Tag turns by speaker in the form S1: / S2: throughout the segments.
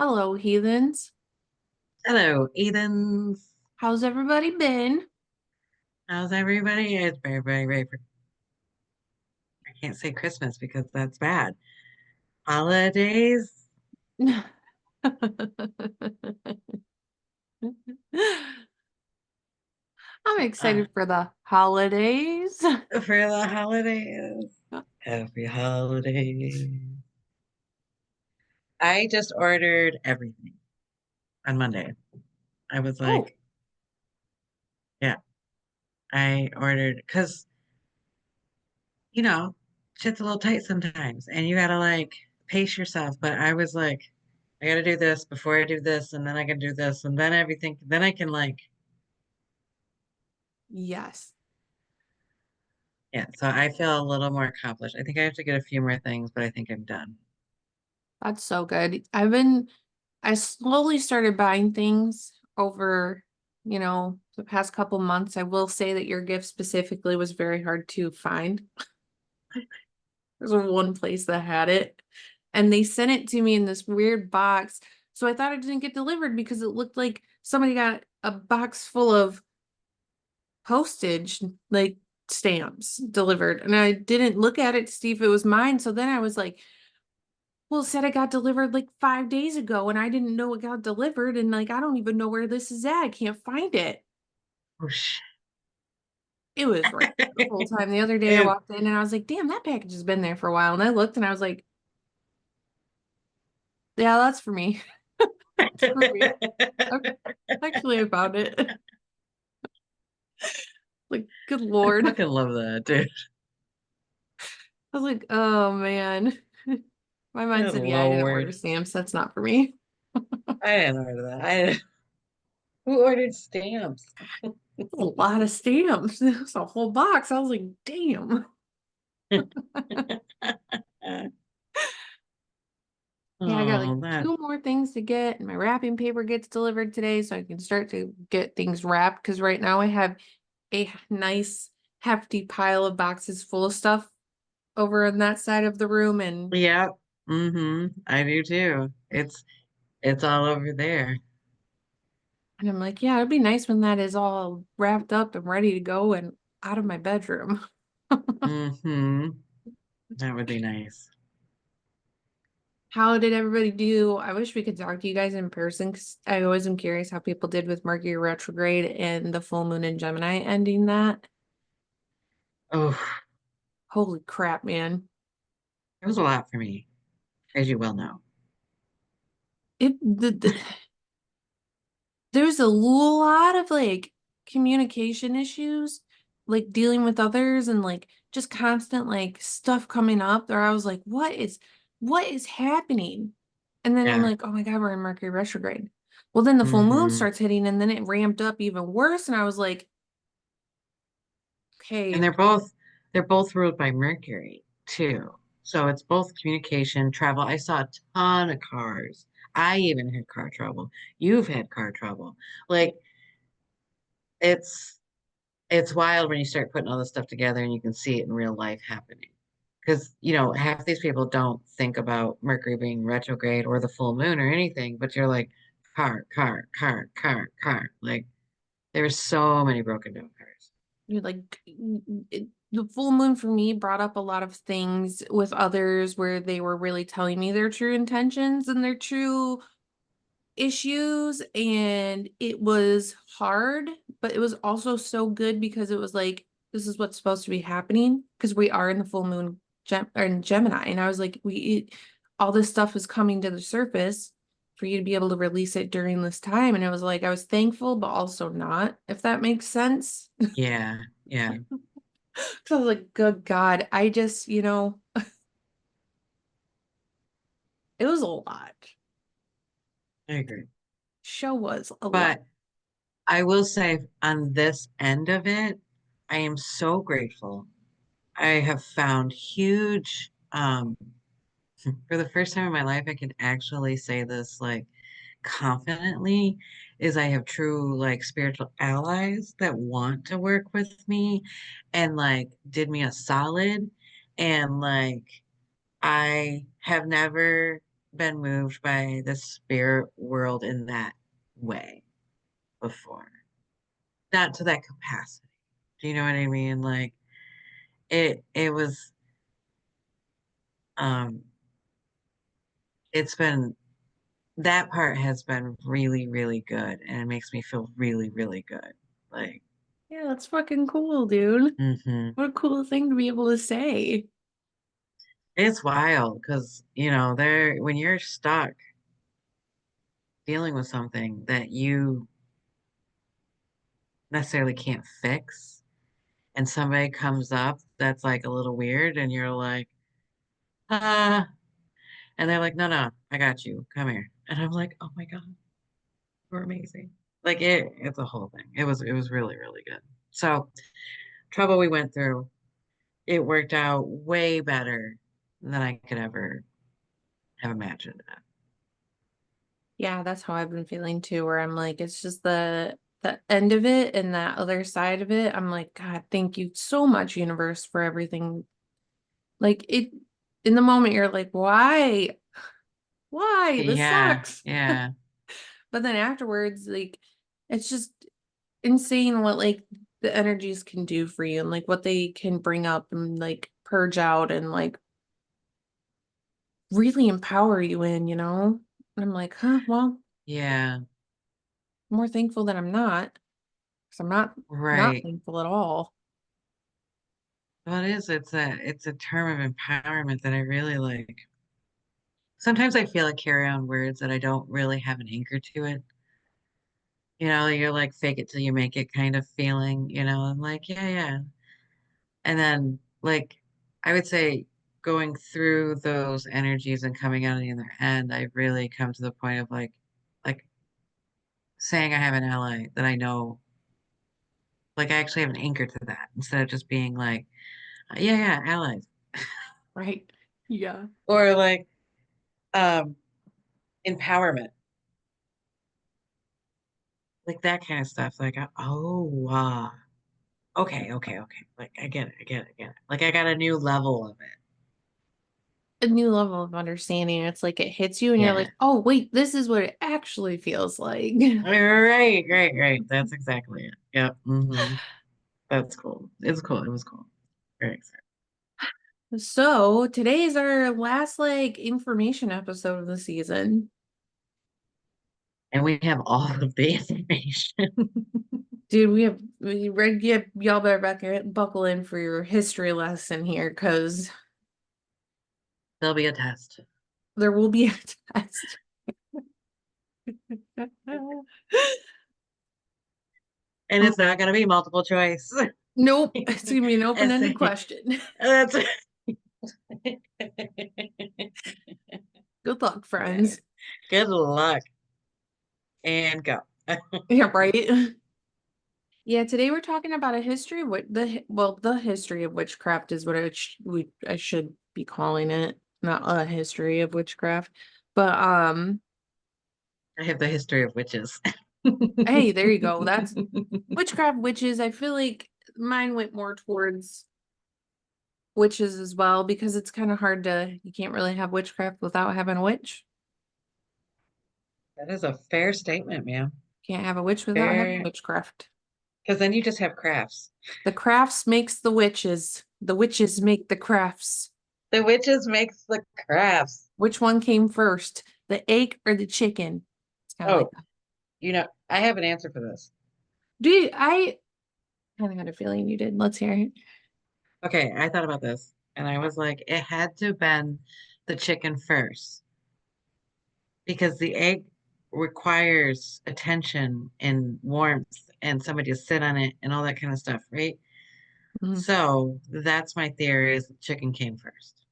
S1: Hello, heathens.
S2: Hello, Heathens.
S1: How's everybody been?
S2: How's everybody? It's very, very, very. I can't say Christmas because that's bad. Holidays
S1: I'm
S2: uh,
S1: excited for the holidays.
S2: for the holidays. Happy holidays. I just ordered everything on Monday. I was
S1: Oh,
S2: like, yeah, I ordered because, you know, shit's a little tight sometimes and you gotta like pace yourself. But I was like, I gotta do this before I do this, and then I can do this, and then everything, then I can like.
S1: yes.
S2: Yeah, so I feel a little more accomplished. I think I have to get a few more things, but I think I'm done.
S1: That's so good. I slowly started buying things over, the past couple months. I will say that your gift specifically was very hard to find. There's one place that had it, and they sent it to me in this weird box. So I thought it didn't get delivered because it looked like somebody got a box full of postage, like stamps delivered. And I didn't look at it to see if it was mine. So then I was like, well, it said it got delivered like 5 days ago and I didn't know it got delivered. And like, I don't even know where this is at. I can't find it.
S2: Whoosh.
S1: It was right the whole time. The other day I
S2: It,
S1: walked in and I was like, damn, that package has been there for a while. And I looked and I was like, yeah, that's for me. That's for me. Okay. Actually, I found it. Like, good
S2: I
S1: Lord.
S2: fucking love that, dude.
S1: I was like, oh man. My mind
S2: Good
S1: said, yeah, I didn't order
S2: Lord.
S1: stamps. That's not for me.
S2: I didn't order that. Who ordered stamps?
S1: A lot of stamps. It was a whole box. I was like, damn. Yeah, I got like
S2: Oh, that.
S1: two more things to get, and my wrapping paper gets delivered today, so I can start to get things wrapped. Because right now I have a nice, hefty pile of boxes full of stuff over on that side of the room,
S2: Yep. I do too. It's all over there.
S1: and I'm like, yeah, it'd be nice when that is all wrapped up and ready to go and out of my bedroom.
S2: Mm-hmm. That would be nice.
S1: How did everybody do? I wish we could talk to you guys in person because I always am curious how people did with Mercury retrograde and the full moon in Gemini ending that.
S2: Oh,
S1: Holy crap, man.
S2: it was a lot for me, as you well know.
S1: There's a lot of like communication issues, like dealing with others and like just constant like stuff coming up where I was like, what is happening? And then I'm
S2: Yeah.
S1: like, oh my God, we're in Mercury retrograde. Well, then the full moon
S2: hmm
S1: starts hitting and then it ramped up even worse. And I was like,
S2: And
S1: okay,
S2: they're both ruled by Mercury too. So it's both communication, travel. I saw a ton of cars. I even had car trouble. You've had car trouble. Like it's it's wild when you start putting all this stuff together and you can see it in real life happening. Because, half these people don't think about Mercury being retrograde or the full moon or anything, but you're like, car, car, car, car, car. Like, there's so many broken down cars.
S1: like the full moon for me brought up a lot of things with others where they were really telling me their true intentions and their true issues, and it was hard, but it was also so good because it was like this is what's supposed to be happening because we are in the full moon or in Gemini, and I was like all this stuff is coming to the surface for you to be able to release it during this time, and it was like I was thankful but also not, if that makes sense.
S2: Yeah, yeah,
S1: So I was like, good God, I just, it was a lot.
S2: I agree.
S1: Show was a lot.
S2: But I will say on this end of it, I am so grateful. I have found huge, for the first time in my life, I can actually say this like confidently, is I have true like spiritual allies that want to work with me and like did me a solid. And like I have never. been moved by the spirit world in that way before. Not to that capacity. Do you know what I mean? Like it was um it's been that part has been really, really good and it makes me feel really, really good. Like,
S1: Yeah, that's fucking cool, dude.
S2: hmm
S1: What a cool thing to be able to say.
S2: it's wild because there when you're stuck dealing with something that you necessarily can't fix and somebody comes up that's like a little weird and you're like, ah, and they're like, no, no, I got you. Come here. And I'm like, oh my God, you're amazing. Like it's a whole thing. It was really, really good. So trouble we went through, it worked out way better than I could ever have imagined it.
S1: Yeah, that's how I've been feeling too, where I'm like, it's just the end of it and that other side of it. I'm like, God, thank you so much, universe, for everything. Like it in the moment you're like, why? Why? This
S2: Yeah,
S1: sucks.
S2: yeah,
S1: But then afterwards, like it's just insane what like the energies can do for you and like what they can bring up and like purge out and like really empower you in, you know? And I'm like, huh, well,
S2: yeah,
S1: I'm more thankful that I'm not, because I'm not
S2: right.
S1: thankful at all.
S2: Well, it's a term of empowerment that I really like. Sometimes I feel like carry on words that I don't really have an anchor to it. You're like fake it till you make it kind of feeling, I'm like, yeah, yeah. And then like I would say going through those energies and coming out on the other end, I've really come to the point of like saying I have an ally that I know, like I actually have an anchor to that instead of just being like, yeah, yeah, allies.
S1: Right. Yeah.
S2: Or like um empowerment, like that kind of stuff. Like, oh, okay, okay, okay. Like I get it, I get it, I get it. Like I got a new level of it.
S1: A new level of understanding. It's like it hits you and you're
S2: Yeah.
S1: like, oh, wait, this is what it actually feels like.
S2: Right, right, right. That's exactly it. Yep. That's cool. It's cool. It was cool. Very exciting.
S1: So today is our last like information episode of the season.
S2: And we have all of the information.
S1: Dude, we read yeah, y'all better buckle in for your history lesson here because
S2: There'll be a test.
S1: there will be a test.
S2: And it's not gonna be multiple choice.
S1: Nope, it's gonna be an
S2: It's-
S1: open-ended question.
S2: That's
S1: Good luck,
S2: yeah.
S1: friends.
S2: Good luck and go.
S1: Yeah, right. Yeah, today we're talking about a history of what the history of witchcraft is what I should be calling it, not a history of witchcraft. But
S2: I have the history of witches.
S1: hey, there you go. That's witchcraft witches. I feel like mine went more towards witches as well because it's kind of hard to you can't really have witchcraft without having a witch.
S2: That is a fair statement, ma'am.
S1: Can't have a witch without having
S2: Fair,
S1: witchcraft.
S2: because then you just have crafts.
S1: The crafts makes the witches. The witches make the crafts.
S2: The witches makes the crafts.
S1: Which one came first, the egg or the chicken? It's kind of like
S2: Oh, I have an answer for this.
S1: I kind of had a feeling you did. Let's hear it.
S2: Okay, I thought about this and I was like, it had to have been the chicken first because the egg requires attention and warmth and somebody to sit on it and all that kind of stuff, right?
S1: Mhm.
S2: So that's my theory is the chicken came first.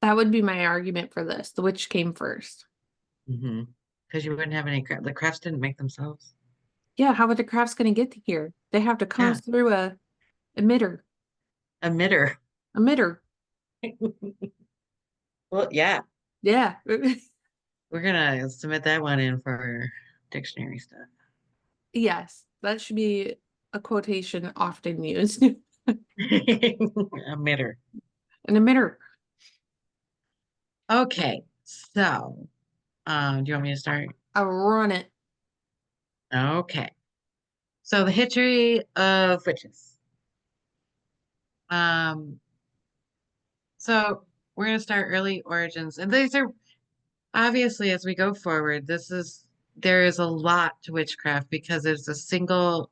S1: That would be my argument for this. The witch came first.
S2: Mm-hmm. Because you wouldn't have any crafts. The crafts didn't make themselves.
S1: Yeah, how are the crafts going to get to here? They have to come
S2: Yeah,
S1: through a emitter.
S2: emitter.
S1: Emitter.
S2: Well, yeah,
S1: Yeah.
S2: we're gonna submit that one in for dictionary stuff.
S1: Yes, that should be a quotation often used. An
S2: Emitter.
S1: emitter.
S2: Okay. So, do you want me to start?
S1: I'll run it.
S2: Okay. So the history of witches. Um, so we're gonna start early origins, and these are obviously as we go forward, there is a lot to witchcraft because it's a single,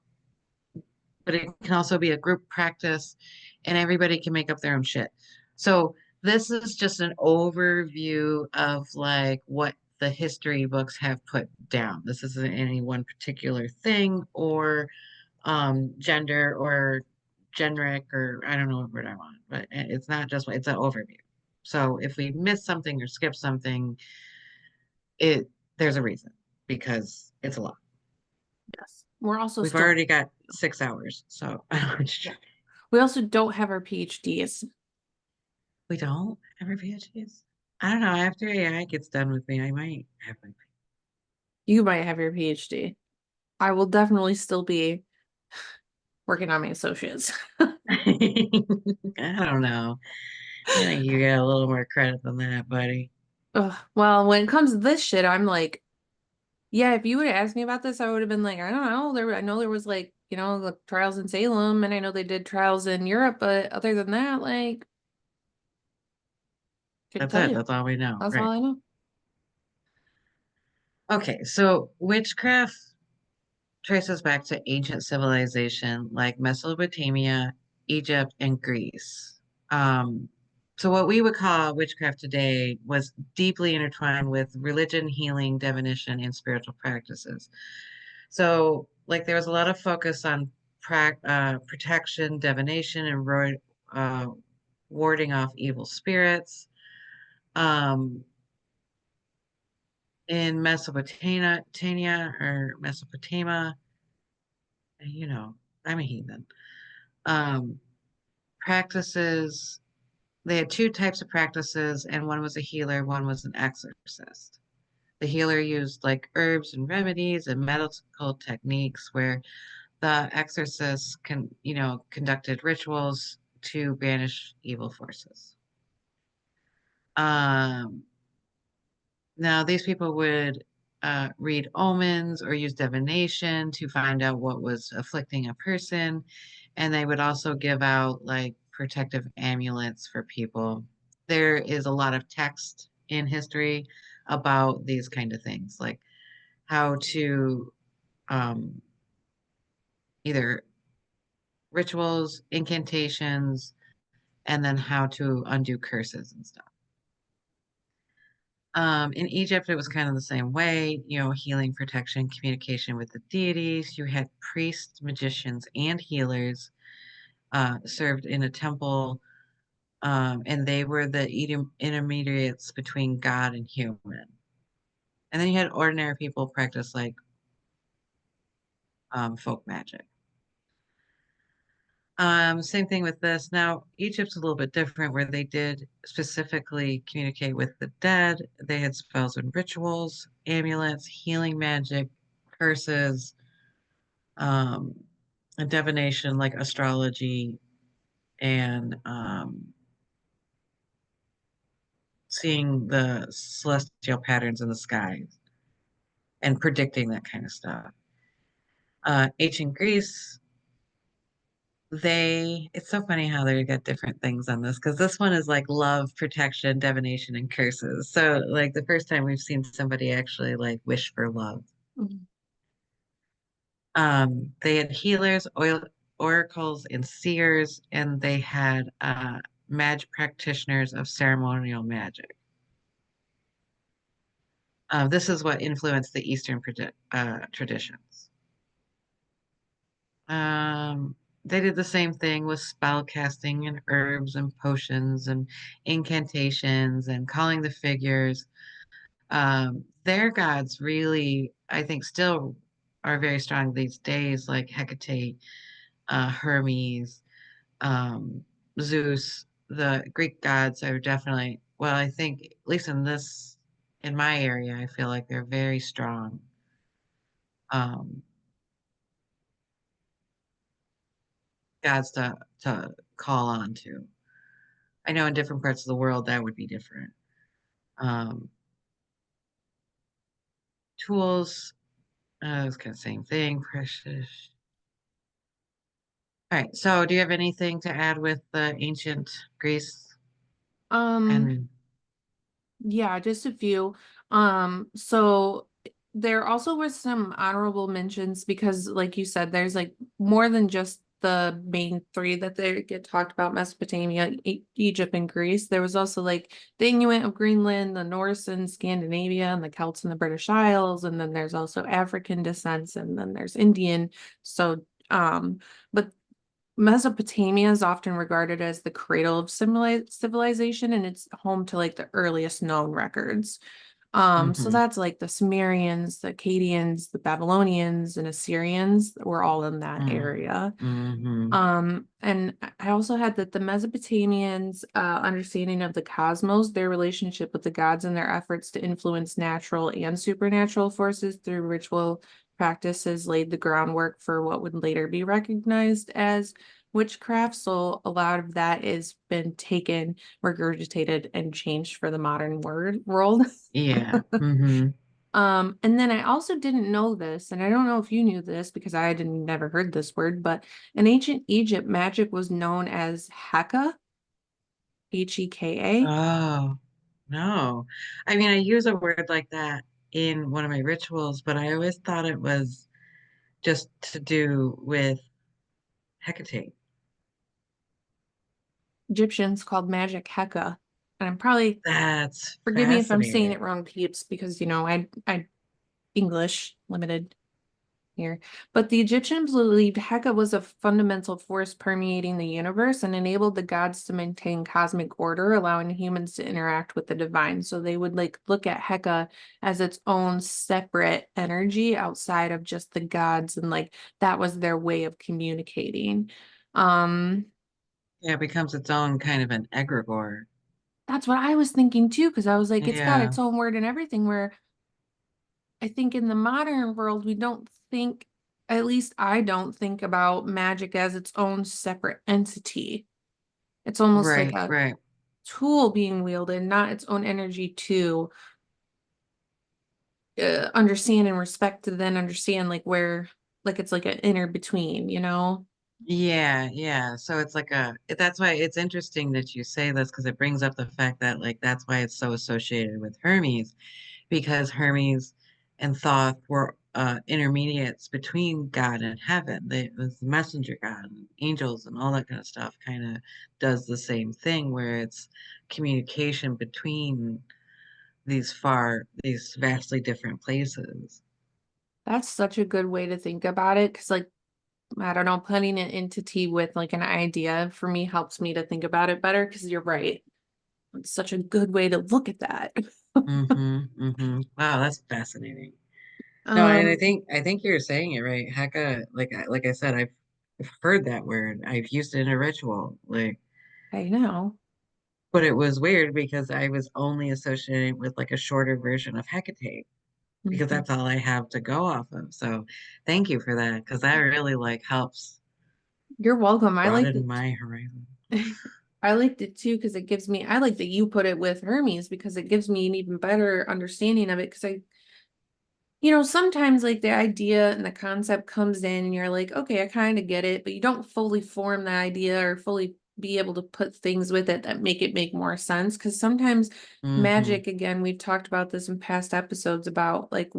S2: but it can also be a group practice, and everybody can make up their own shit. So this is just an overview of like what the history books have put down. This isn't any one particular thing or gender or generic or I don't know what word I want, but it's not just it's an overview. So if we miss something or skip something, it there's a reason because it's a lot.
S1: Yes. We're also
S2: We've
S1: still,
S2: already got 6 hours, so I don't want to
S1: yeah.
S2: try.
S1: We also don't have our PhDs.
S2: We don't have our PhDs. I don't know. After AI gets done with me, I might have my.
S1: You might have your PhD. I will definitely still be working on my associates.
S2: I don't know. I think you got a little more credit than that, buddy.
S1: Ugh. Well, when it comes to this shit, I'm like, yeah, if you would have asked me about this, I would have been like, I don't know. I know there was like, the trials in Salem, and I know they did trials in Europe, but other than that, like, couldn't
S2: That's
S1: tell
S2: it.
S1: you.
S2: That's all we know,
S1: That's all
S2: right?
S1: I know.
S2: Okay, so witchcraft traces back to ancient civilization like Mesopotamia, Egypt, and Greece. Um, so what we would call witchcraft today was deeply intertwined with religion, healing, divination, and spiritual practices. So, like, there was a lot of focus on protection, divination, and uh, warding off evil spirits. Um, in Mesopotamia, you know, I'm a heathen. Um, practices, they had two types of practices, and one was a healer, one was an exorcist. The healer used like herbs and remedies and medical techniques, where the exorcist conducted rituals to banish evil forces. Um, Now, these people would read omens or use divination to find out what was afflicting a person. And they would also give out like protective amulets for people. There is a lot of text in history about these kind of things, like how to um, either rituals, incantations, and then how to undo curses and stuff. In Egypt, it was kind of the same way, healing, protection, communication with the deities. You had priests, magicians, and healers served in a temple, and they were the intermediates between God and human. And then you had ordinary people practice like folk magic. Same thing with this. Now, Egypt's a little bit different, where they did specifically communicate with the dead. They had spells and rituals, amulets, healing magic, curses, um, and divination, like astrology and seeing the celestial patterns in the skies and predicting that kind of stuff. Ancient Greece, it's so funny how they got different things on this because this one is like love, protection, divination, and curses. So like the first time we've seen somebody actually like wish for love.
S1: Mhm.
S2: They had healers, oracles, and seers, and they had magic practitioners of ceremonial magic. This is what influenced the Eastern traditions. Um, they did the same thing with spell casting and herbs and potions and incantations and calling the figures. Their gods really, I think, still are very strong these days, like Hecate, Hermes, um, Zeus. The Greek gods are definitely, well, I think, at least in my area, I feel like they're very strong. Um, gods to call on to. I know in different parts of the world that would be different. Um, tools. It's kind of same thing. Precious. All right. So, do you have anything to add with the ancient Greece
S1: Um,
S2: and?
S1: Yeah, just a few. So there also was some honorable mentions because, like you said, there's like more than just the main three that they get talked about, Mesopotamia, Egypt, and Greece. There was also like the Inuit of Greenland, the Norse and Scandinavia, and the Celts and the British Isles, and then there's also African descents, and then there's Indian. So, but Mesopotamia is often regarded as the cradle of civilization, and it's home to like the earliest known records. So
S2: Mm-hmm,
S1: that's like the Sumerians, the Akkadians, the Babylonians, and Assyrians were all in that area.
S2: mm-hmm.
S1: And I also had that the Mesopotamians' understanding of the cosmos, their relationship with the gods, and their efforts to influence natural and supernatural forces through ritual practices laid the groundwork for what would later be recognized as witchcraft. So a lot of that has been taken, regurgitated, and changed for the modern world.
S2: Yeah. Mm-hmm.
S1: And then I also didn't know this, and I don't know if you knew this because I had never heard this word, but in ancient Egypt, magic was known as Heka, Heka.
S2: Oh, no. I mean, I use a word like that in one of my rituals, but I always thought it was just to do with Hecate.
S1: Egyptians called magic Heka. And I'm probably,
S2: That's
S1: forgive me if I'm saying it
S2: fascinating.
S1: wrong, peeps, because I English limited here. But the Egyptians believed Heka was a fundamental force permeating the universe and enabled the gods to maintain cosmic order, allowing humans to interact with the divine. So they would like look at Heka as its own separate energy outside of just the gods, and like that was their way of communicating. Um,
S2: Yeah, it becomes its own kind of an egregore.
S1: that's what I was thinking too, because I was like, it's got
S2: Yeah,
S1: its own word and everything, where I think in the modern world, we don't think, at least I don't think about magic as its own separate entity. It's almost like
S2: right,
S1: a
S2: right.
S1: tool being wielded, not its own energy to understand and respect to then understand like where, like it's like an inner between, you know?
S2: Yeah, yeah. So it's like that's why it's interesting that you say this because it brings up the fact that like that's why it's so associated with Hermes because Hermes and Thoth were intermediates between God and heaven. They was the messenger God and angels and all that kind of stuff kind of does the same thing where it's communication between these vastly different places.
S1: That's such a good way to think about it. Cause like, I don't know, putting an entity with like an idea for me helps me to think about it better. Cause you're right. It's such a good way to look at that.
S2: Mm-hmm, mm-hmm. Wow, that's fascinating. No, and
S1: Um,
S2: I think you're saying it right. Haka, like I said, I've heard that word. I've used it in a ritual, like,
S1: I know.
S2: but it was weird because I was only associating with like a shorter version of Hecate because
S1: Mhm.
S2: that's all I have to go off of. So, thank you for that because that really like helps
S1: You're welcome. I liked
S2: broaden
S1: it.
S2: my horizon.
S1: I liked it too because it gives me, I like that you put it with Hermes because it gives me an even better understanding of it. Because sometimes like the idea and the concept comes in and you're like, okay, I kind of get it, but you don't fully form the idea or fully be able to put things with it that make it make more sense. Because sometimes
S2: Mm-hmm.
S1: magic, again, we've talked about this in past episodes about like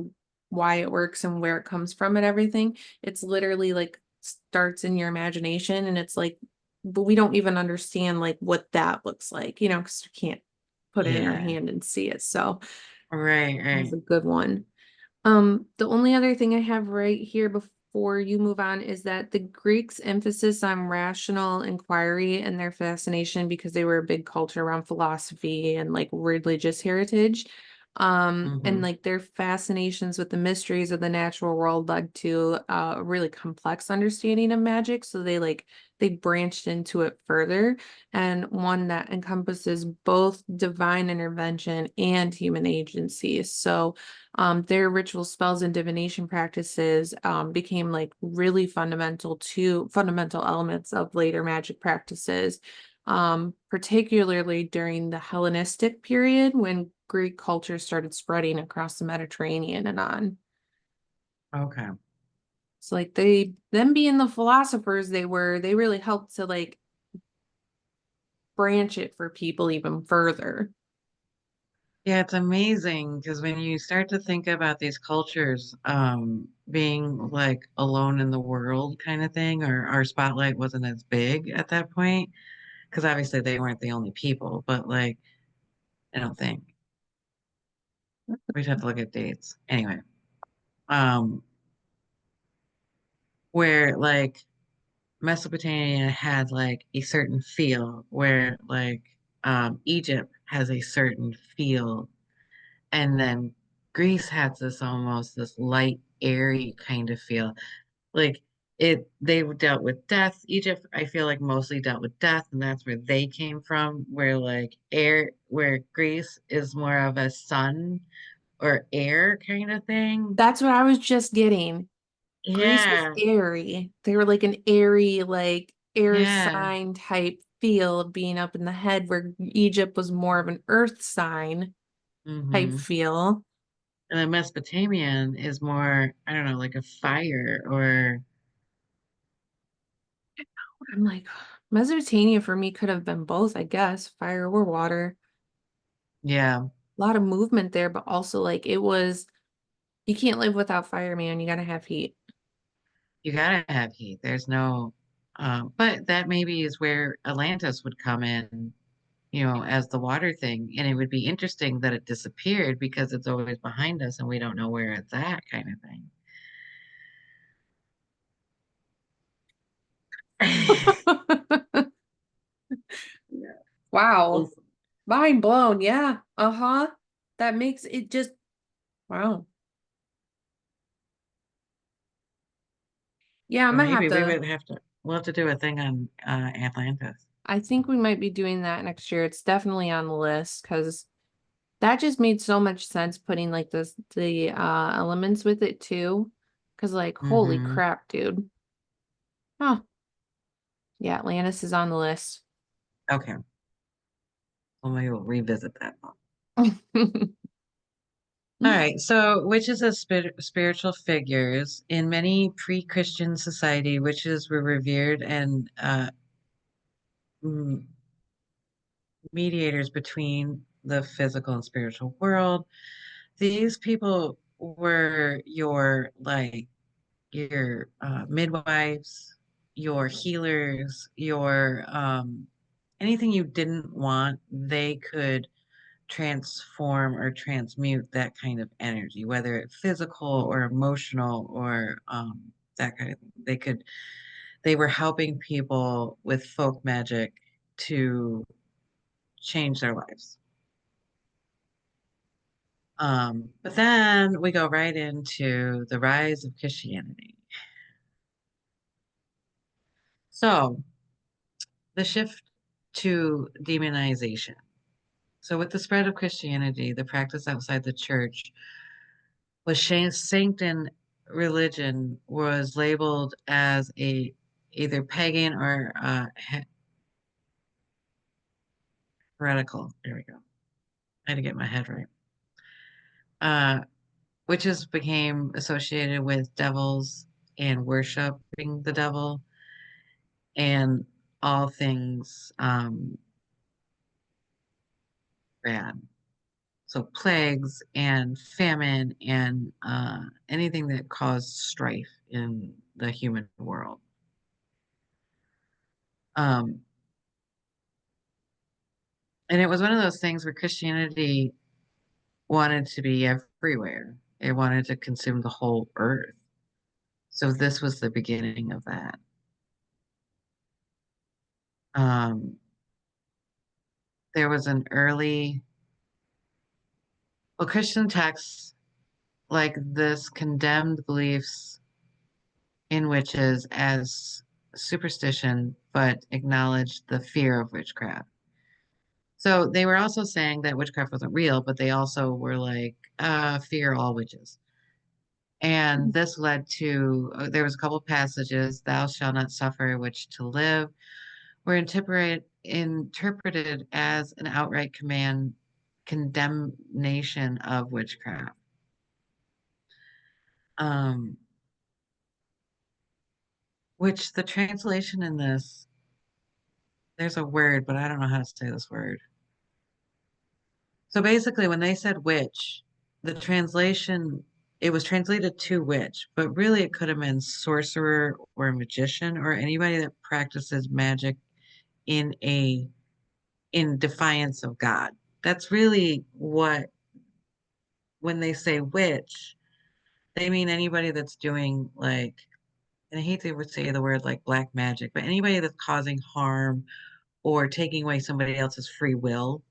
S1: why it works and where it comes from and everything. It's literally like starts in your imagination and it's like, but we don't even understand like what that looks like, because we can't put it in our
S2: Yeah.
S1: hand and see it. So
S2: Right,
S1: that's
S2: right.
S1: a good one. The only other thing I have right here before you move on is that the Greeks' emphasis on rational inquiry and their fascination because they were a big culture around philosophy and like religious heritage. And
S2: Mm-hmm.
S1: like their fascinations with the mysteries of the natural world led to a really complex understanding of magic. So they branched into it further, and one that encompasses both divine intervention and human agency. So their ritual spells and divination practices became like really fundamental elements of later magic practices, particularly during the Hellenistic period when Greek culture started spreading across the Mediterranean and on.
S2: Okay.
S1: So like them being the philosophers they were, they really helped to like branch it for people even further.
S2: Yeah, it's amazing because when you start to think about these cultures, being like alone in the world kind of thing, or our spotlight wasn't as big at that point, because obviously they weren't the only people, but like, I don't think we'd have to look at dates anyway. Um, where like Mesopotamia had like a certain feel, where like Egypt has a certain feel, and then Greece has this almost this light, airy kind of feel. Like they dealt with death. Egypt, I feel like mostly dealt with death, and that's where they came from. Where like air, where Greece is more of a sun or air kind of thing.
S1: That's what I was just getting. Greece was
S2: Yeah,
S1: airy. They were like an airy, like air
S2: yeah.
S1: sign type feel of being up in the head, where Egypt was more of an earth sign type
S2: Hmm.
S1: feel.
S2: And then Mesopotamian is more, I don't know, like a fire or
S1: I'm like, Mesopotamia for me could have been both, I guess, fire or water.
S2: yeah,
S1: A lot of movement there, but also like it was, you can't live without fire, man. You gotta have heat.
S2: you gotta have heat. There's no, but that maybe is where Atlantis would come in, as the water thing. And it would be interesting that it disappeared because it's always behind us and we don't know where it's at, kind of thing. Yeah.
S1: Wow.
S2: Well,
S1: Mind blown. Yeah. Uh-huh. That makes it just, wow. Yeah, I'm
S2: so
S1: gonna have
S2: maybe
S1: to,
S2: we'll have to do a thing on Atlantis.
S1: I think we might be doing that next year. It's definitely on the list because that just made so much sense putting like the elements with it too. Cause like, holy
S2: Hmm.
S1: crap, dude. Oh, yeah, Atlantis is on the list.
S2: Okay. Well, maybe we'll revisit that one. All right, so witches as spiritual figures in many pre-Christian society, witches were revered and m- mediators between the physical and spiritual world. These people were your midwives, your healers, your anything you didn't want, they could transform or transmute that kind of energy, whether it's physical or emotional or that kind of thing. They were helping people with folk magic to change their lives. But then we go right into the rise of Christianity. So the shift to demonization. So with the spread of Christianity, the practice outside the church was sanctioned religion was labeled as a either pagan or heretical. There we go. I had to get my head right. Uh, Witches became associated with devils and worshiping the devil and all things bad. So plagues and famine and anything that caused strife in the human world. Um, and it was one of those things where Christianity wanted to be everywhere. It wanted to consume the whole earth. So this was the beginning of that. Um, there was an early, well, Christian texts like this condemned beliefs in witches as superstition, but acknowledged the fear of witchcraft. So they were also saying that witchcraft wasn't real, but they also were like, fear all witches. And this led to, there was a couple passages, thou shalt not suffer a witch to live, were interpreted as an outright command condemnation of witchcraft. Um, which the translation in this, there's a word, but I don't know how to say this word. So basically, when they said witch, the translation, it was translated to witch, but really it could have been sorcerer or magician or anybody that practices magic in a in defiance of God. That's really what, when they say witch, they mean anybody that's doing like, and I hate to say the word like black magic, but anybody that's causing harm or taking away somebody else's free will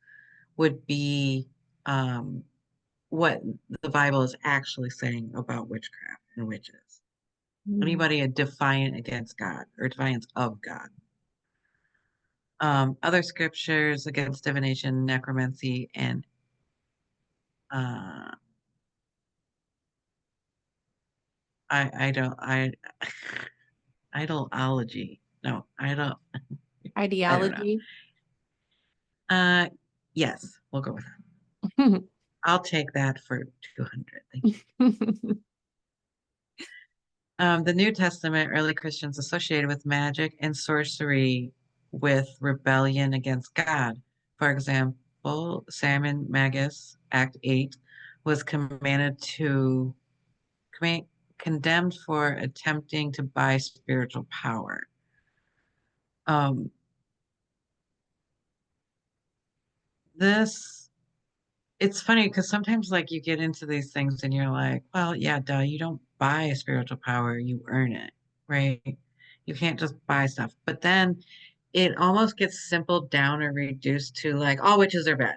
S2: would be um, what the Bible is actually saying about witchcraft and witches.
S1: Mm.
S2: Anybody a defiant against God or defiance of God. Other scriptures against divination, necromancy, and uh, I don't idolology. No, I don't know.
S1: Ideology.
S2: Uh, yes, we'll go with that. I'll take that for 200. Thank you. The New Testament, early Christians associated with magic and sorcery with rebellion against God. For example, Simon Magus, Act 8, was command, condemned for attempting to buy spiritual power. Um, this it's funny because sometimes like you get into these things and you're like, well, yeah, duh, you don't buy a spiritual power, you earn it, right? You can't just buy stuff. But then it almost gets simpled down or reduced to like all witches are bad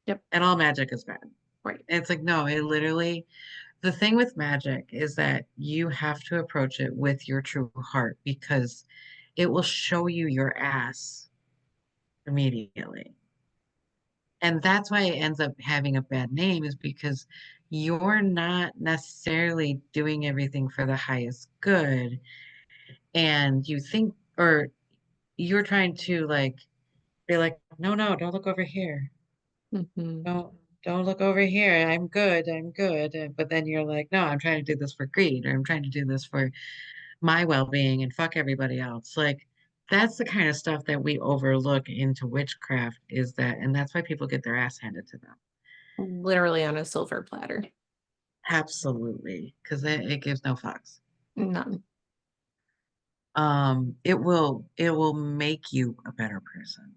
S1: Yep.
S2: and all magic is bad.
S1: Right.
S2: And it's like, no, it literally, the thing with magic is that you have to approach it with your true heart because it will show you your ass immediately. And that's why it ends up having a bad name is because you're not necessarily doing everything for the highest good. And you think, or you're trying to like, be like, no, no, don't look over here.
S1: Hmm.
S2: Don't, don't look over here. I'm good. I'm good. But then you're like, no, I'm trying to do this for greed, or I'm trying to do this for my well-being and fuck everybody else. Like, that's the kind of stuff that we overlook into witchcraft is that, and that's why people get their ass handed to them.
S1: Literally on a silver platter.
S2: Absolutely, because it gives no fucks.
S1: None.
S2: It will make you a better person.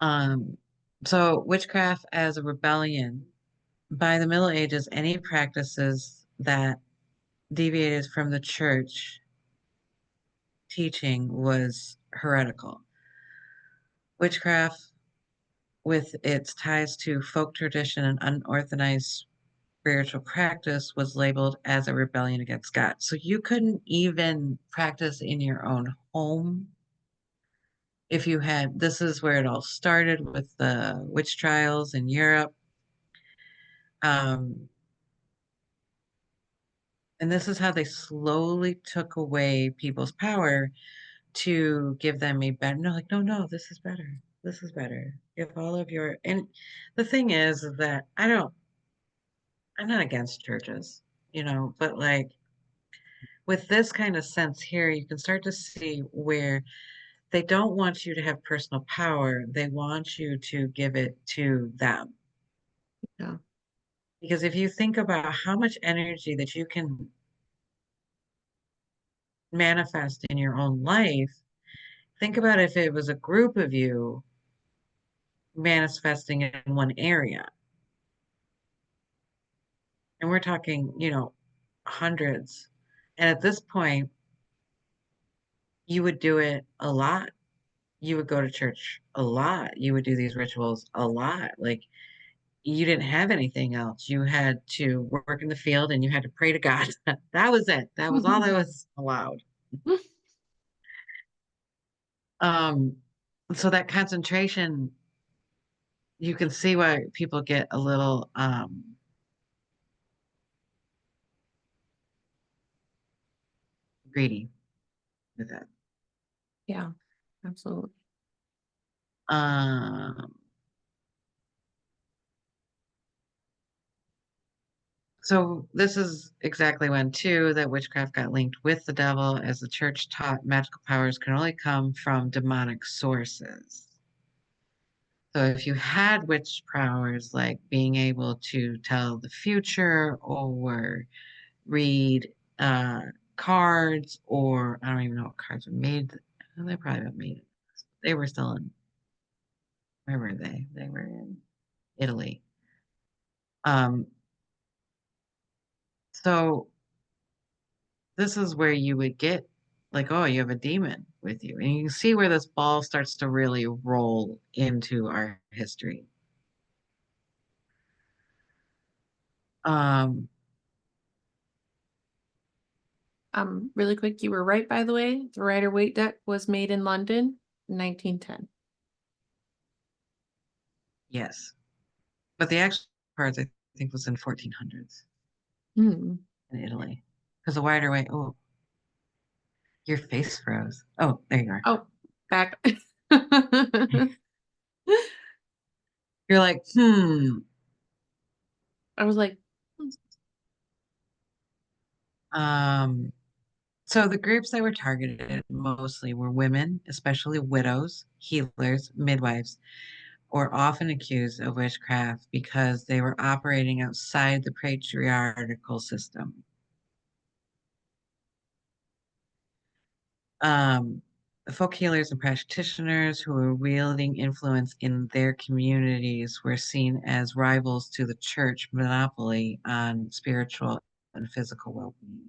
S2: Um, so witchcraft as a rebellion. By the Middle Ages, any practices that deviated from the church teaching was heretical. Witchcraft, with its ties to folk tradition and unorthodox spiritual practice, was labeled as a rebellion against God. So you couldn't even practice in your own home if you had, this is where it all started with the witch trials in Europe. Um, and this is how they slowly took away people's power to give them a better, no, like, no, no, this is better. This is better. If all of your, and the thing is that I'm not against churches, but like with this kind of sense here, you can start to see where they don't want you to have personal power. They want you to give it to them.
S1: Yeah.
S2: Because if you think about how much energy that you can manifest in your own life, think about if it was a group of you manifesting in one area. And we're talking, hundreds. And at this point, you would do it a lot. You would go to church a lot. You would do these rituals a lot. Like you didn't have anything else. You had to work in the field and you had to pray to God. That was it. That was all that was allowed. Um, so that concentration, you can see why people get a little greedy with it.
S1: Yeah. Absolutely.
S2: Um, so this is exactly when too that witchcraft got linked with the devil, as the church taught magical powers can only come from demonic sources. So if you had witch powers like being able to tell the future or read cards, or I don't even know what cards were made. They probably got made. They were still in, where were they? They were in Italy. Um, so this is where you would get like, oh, you have a demon with you. And you can see where this ball starts to really roll into our history. Um,
S1: Really quick, you were right, by the way. The Rider-Waite deck was made in London in 1910.
S2: yes. But the actual cards I think was in 1400s
S1: Hmm.
S2: in Italy. Because the wider way, oh, your face froze. Oh, there you are.
S1: Oh, back.
S2: You're like,
S1: I was like, "Hmm,
S2: Um, so the groups that were targeted mostly were women, especially widows, healers, midwives, or often accused of witchcraft because they were operating outside the patriarchal system. Um, Folk healers and practitioners who were wielding influence in their communities were seen as rivals to the church monopoly on spiritual and physical well-being.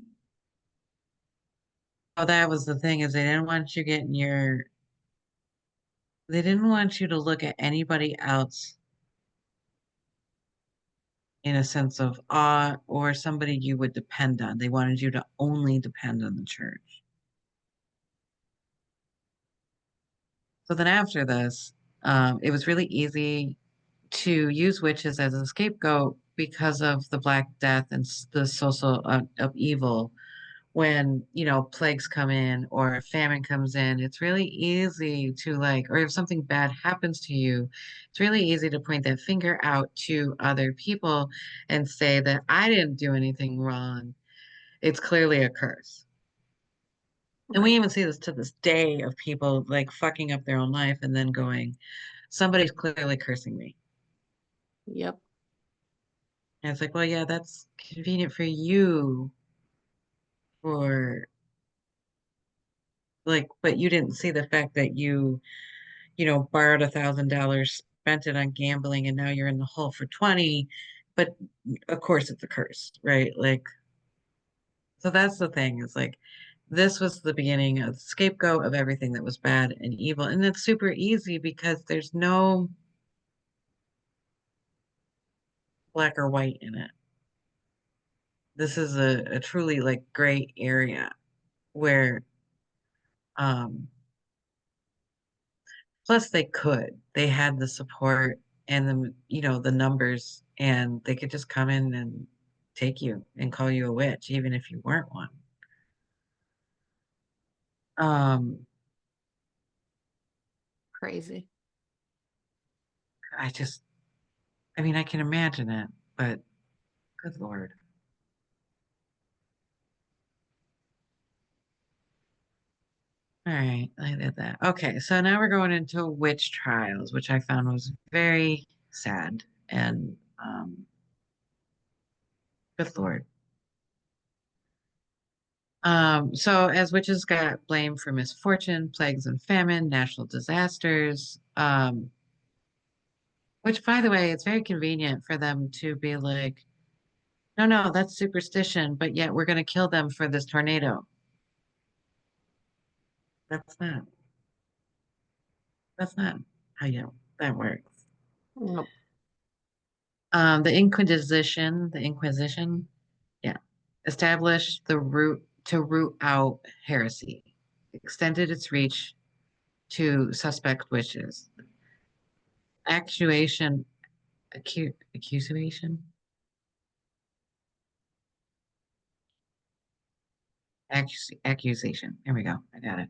S2: Oh, that was the thing, is they didn't want you to look at anybody else in a sense of awe or somebody you would depend on. They wanted you to only depend on the church. So then after this, it was really easy to use witches as a scapegoat because of the Black Death and the social of evil. When, plagues come in or famine comes in, it's really easy to like, or if something bad happens to you, it's really easy to point that finger out to other people and say that I didn't do anything wrong. It's clearly a curse. And we
S1: right.
S2: even see this to this day of people like fucking up their own life and then going, somebody's clearly cursing me.
S1: Yep.
S2: And it's like, well, yeah, that's convenient for you, for like, but you didn't see the fact that borrowed $1,000, spent it on gambling, and now you're in the hole for 20. But of course it's a curse, right? Like, so that's the thing, is like this was the beginning of the scapegoat of everything that was bad and evil. And it's super easy because there's no black or white in it. This is a truly like gray area where um plus they could. They had the support and the numbers, and they could just come in and take you and call you a witch, even if you weren't one. Um,
S1: Crazy.
S2: I just, I mean, I can imagine it, but good Lord. All right, I did that. Okay, so now we're going into witch trials, which I found was very sad and good Lord. So as witches got blamed for misfortune, plagues and famine, national disasters, which by the way, it's very convenient for them to be like, no, no, that's superstition, but yet we're going to kill them for this tornado. That's not, that's not how that works.
S1: Nope.
S2: The Inquisition, yeah, established the root to root out heresy, extended its reach to suspect witches. Actuation accusation, accusation. There we go. I got it.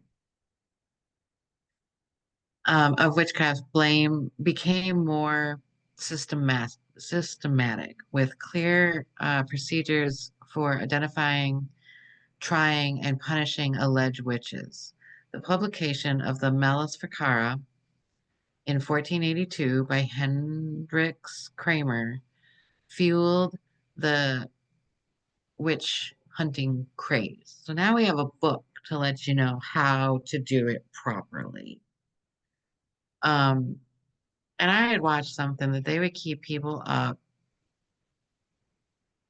S2: of witchcraft blame became more systematic with clear procedures for identifying, trying, and punishing alleged witches. The publication of the Malus Vicara in 1482 by Hendrix Kramer fueled the witch hunting craze. So now we have a book to let you know how to do it properly. Um, and I had watched something that they would keep people up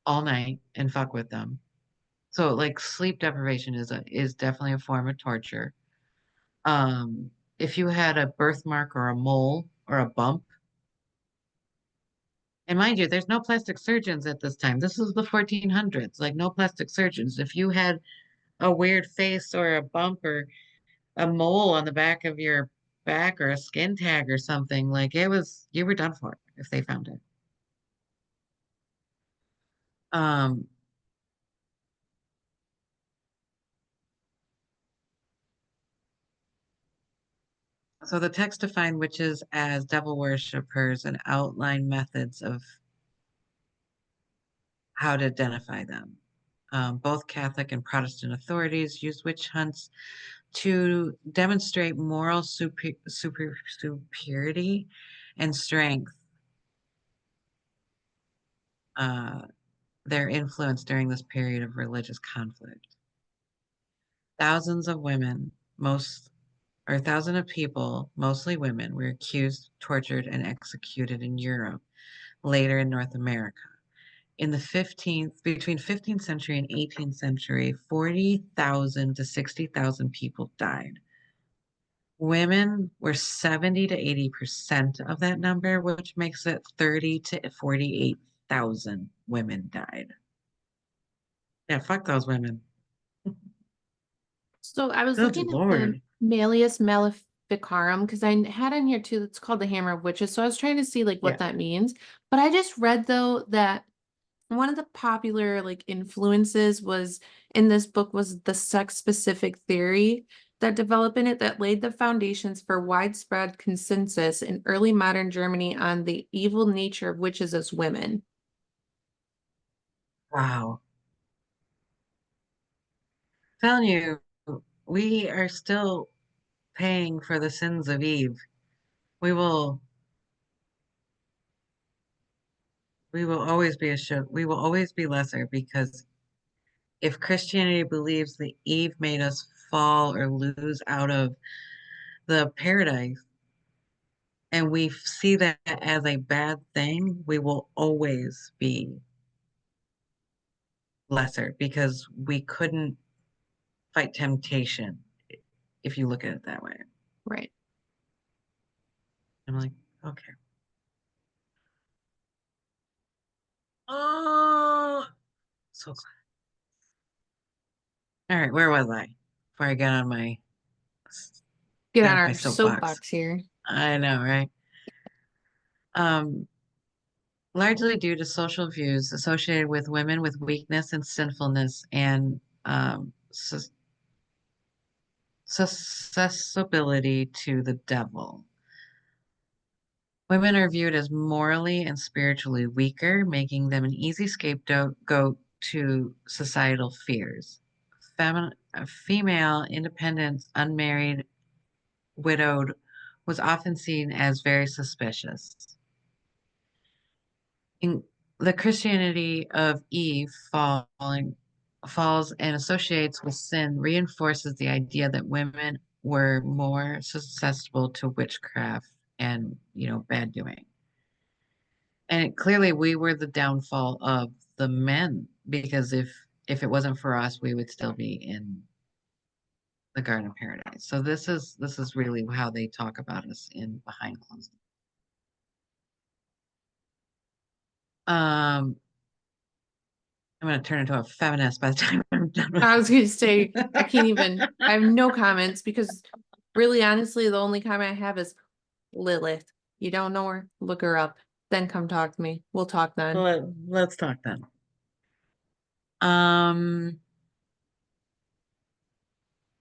S2: all night and fuck with them. So like sleep deprivation is definitely a form of torture. Um, if you had a birthmark or a mole or a bump, and mind you, there's no plastic surgeons at this time. This is the 1400s, like no plastic surgeons. If you had a weird face or a bump or a mole on the back of your back or a skin tag or something, like it was, you were done for if they found it. Um, so the text defined witches as devil worshippers and outlined methods of how to identify them. Both Catholic and Protestant authorities used witch hunts to demonstrate moral superiority and strength, uh, their influence during this period of religious conflict. Thousands of women, most or thousands of people, mostly women, were accused, tortured, and executed in Europe, later in North America. In the 15th, between 15th century and 18th century, 40,000 to 60,000 people died. Women were 70 to 80% of that number, which makes it 30 to 48,000 women died. Yeah, fuck those women.
S1: So I was
S2: Good
S1: looking at the
S2: Lord.
S1: Malleus Maleficarum because I had on here too, it's called the Hammer of Witches. So I was trying to see like what
S2: Yeah.
S1: that means. But I just read though that one of the popular like influences was in this book was the sex specific theory that developed in it that laid the foundations for widespread consensus in early modern Germany on the evil nature of witches as women.
S2: Wow. Telling you, we are still paying for the sins of Eve. We will we will always be we will always be lesser because if Christianity believes that Eve made us fall or lose out of the paradise and we see that as a bad thing, we will always be lesser because we couldn't fight temptation if you look at it that way.
S1: Right.
S2: I'm like, okay. Oh, so glad. All right, where was I? Before I
S1: Get
S2: get
S1: on
S2: off my
S1: our
S2: soapbox.
S1: soapbox here.
S2: I know, right? Um, Largely due to social views associated with women with weakness and sinfulness and susceptibility to the devil. Women are viewed as morally and spiritually weaker, making them an easy scapegoat to societal fears. Female, independent, unmarried, widowed was often seen as very suspicious. In the Christianity of Eve falls and associates with sin reinforces the idea that women were more susceptible to witchcraft and bad doing. And clearly we were the downfall of the men because if it wasn't for us, we would still be in the Garden of Paradise. So this is really how they talk about us in behind closed doors. Um, I'm going to turn into a feminist by the time I'm done with
S1: I was going to say, I can't
S2: this.
S1: even, I have no comments because really, honestly, the only comment I have is Lilith. You don't know her? Look her up. Then come talk to me. We'll talk then.
S2: Let's talk then. Um,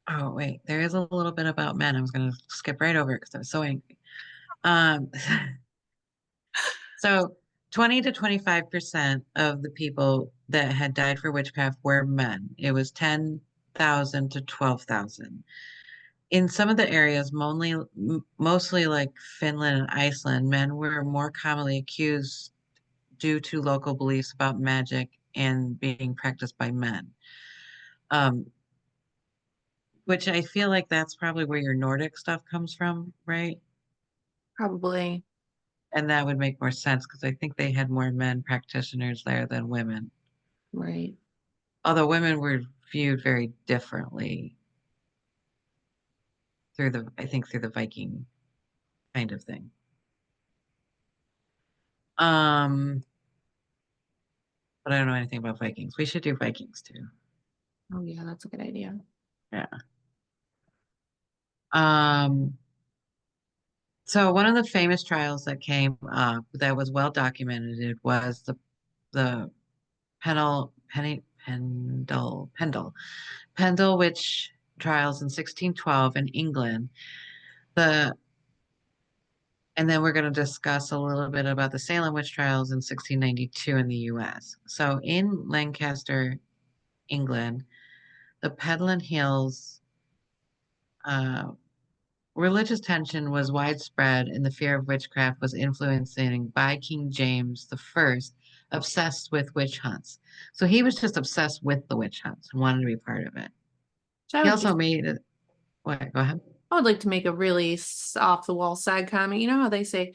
S2: Oh, wait, there is a little bit about men. I was going to skip right over it because I was so angry. Um, so 20 to 25% of the people that had died for witchcraft were men. It was 10,000 to 12,000. In some of the areas, mostly like Finland and Iceland, men were more commonly accused due to local beliefs about magic and being practiced by men. Um, which I feel like that's probably where your Nordic stuff comes from, right?
S1: Probably,
S2: And that would make more sense because I think they had more men practitioners there than women.
S1: right.
S2: Although women were viewed very differently I think through the Viking kind of thing. Um, but I don't know anything about Vikings. We should do Vikings too.
S1: Oh yeah, that's a good idea.
S2: Yeah. Um, so one of the famous trials that came up that was well documented was the Pendle witch trials in 1612 in England. The and then we're going to discuss a little bit about the Salem witch trials in 1692 in the US. So in Lancaster, England, the Pedlin Hills uh, religious tension was widespread and the fear of witchcraft was influencing by King James the First, obsessed with witch hunts. So he was just obsessed with the witch hunts and wanted to be part of it.
S1: So I
S2: He
S1: would
S2: also
S1: just,
S2: made it. What? Go ahead.
S1: I would like to make a really off the wall side comment. You know how they say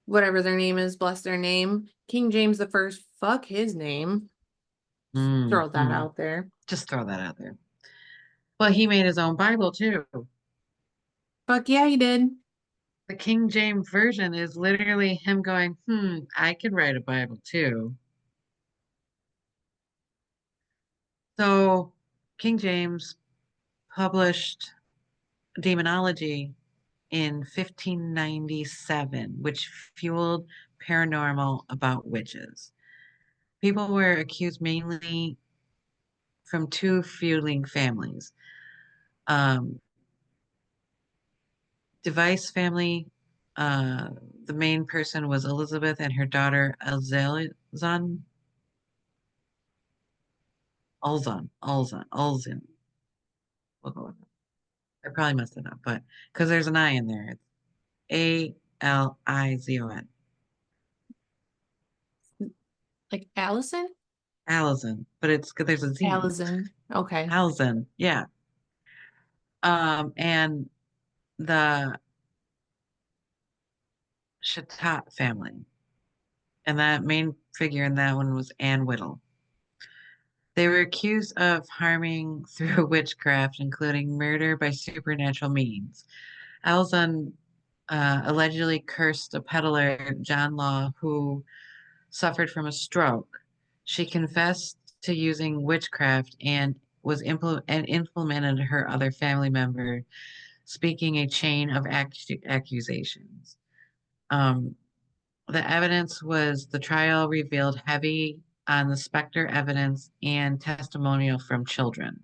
S1: whatever their name is, bless their name. King James the First, fuck his name. Just throw that
S2: Hmm.
S1: out there.
S2: Just throw that out there. Well, he made his own Bible too.
S1: Fuck yeah, he did.
S2: The King James version is literally him going, I could write a Bible too. So King James published Demonology in 1597, which fueled paranormal about witches. People were accused mainly from two feuding families. Um, Device family, uh, the main person was Elizabeth and her daughter Alzan. Alzin. We'll go with it. I probably messed it up, but because there's an I in there, it's Alizon.
S1: Like Allison?
S2: Allison, but it's there's a Z.
S1: Allison. Okay.
S2: Alzin, yeah. And the Chatat family, and that main figure in that one was Anne Whittle. They were accused of harming through witchcraft, including murder by supernatural means. Alzon allegedly cursed a peddler, John Law, who suffered from a stroke. She confessed to using witchcraft and and implemented her other family member, speaking a chain of accusations. Um, the evidence was the trial revealed heavy on the specter evidence and testimonial from children.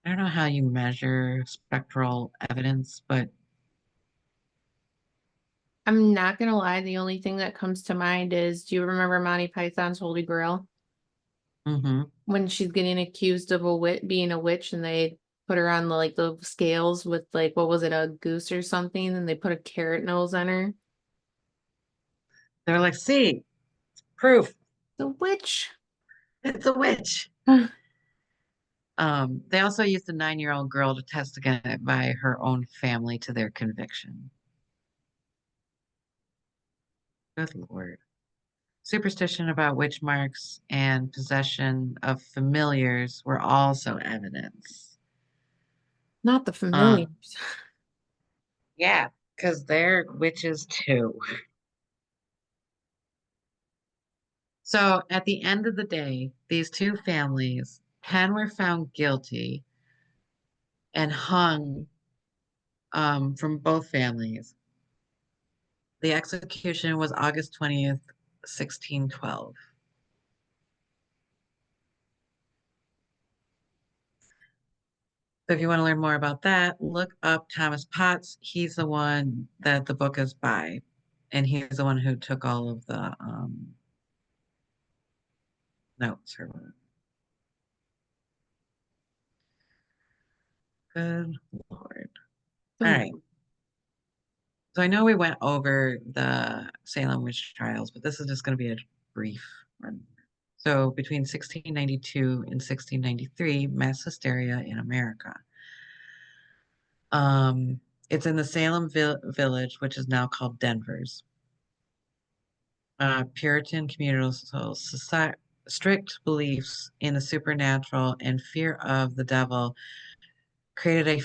S2: I don't know how you measure spectral evidence, but
S1: I'm not gonna lie, the only thing that comes to mind is, do you remember Monty Python's Holy Grail?
S2: mhm.
S1: When she's getting accused of being a witch and they put her on like the scales with like, what was it, a goose or something, and they put a carrot nose on her.
S2: They're like, see, proof,
S1: The witch.
S2: it's a witch. They also used a 9-year-old girl to test against it by her own family to their conviction. Good Lord. Superstition about witch marks and possession of familiars were also evidence.
S1: Not the
S2: Uh,
S1: familiars.
S2: yeah, because they're witches too. So at the end of the day, these two families, 10 were found guilty and hung from both families. The execution was August 20th, 1612. So if you want to learn more about that, look up Thomas Potts. He's the one that the book is by, and he's the one who took all of the notes or whatever. Good Lord. All
S1: So
S2: right. So I know we went over the Salem witch trials, but this is just going to be a brief run. So between 1692 and 1693, mass hysteria in America. Um, it's in the Salem village, which is now called Denver's. Puritan communal society, strict beliefs in the supernatural and fear of the devil created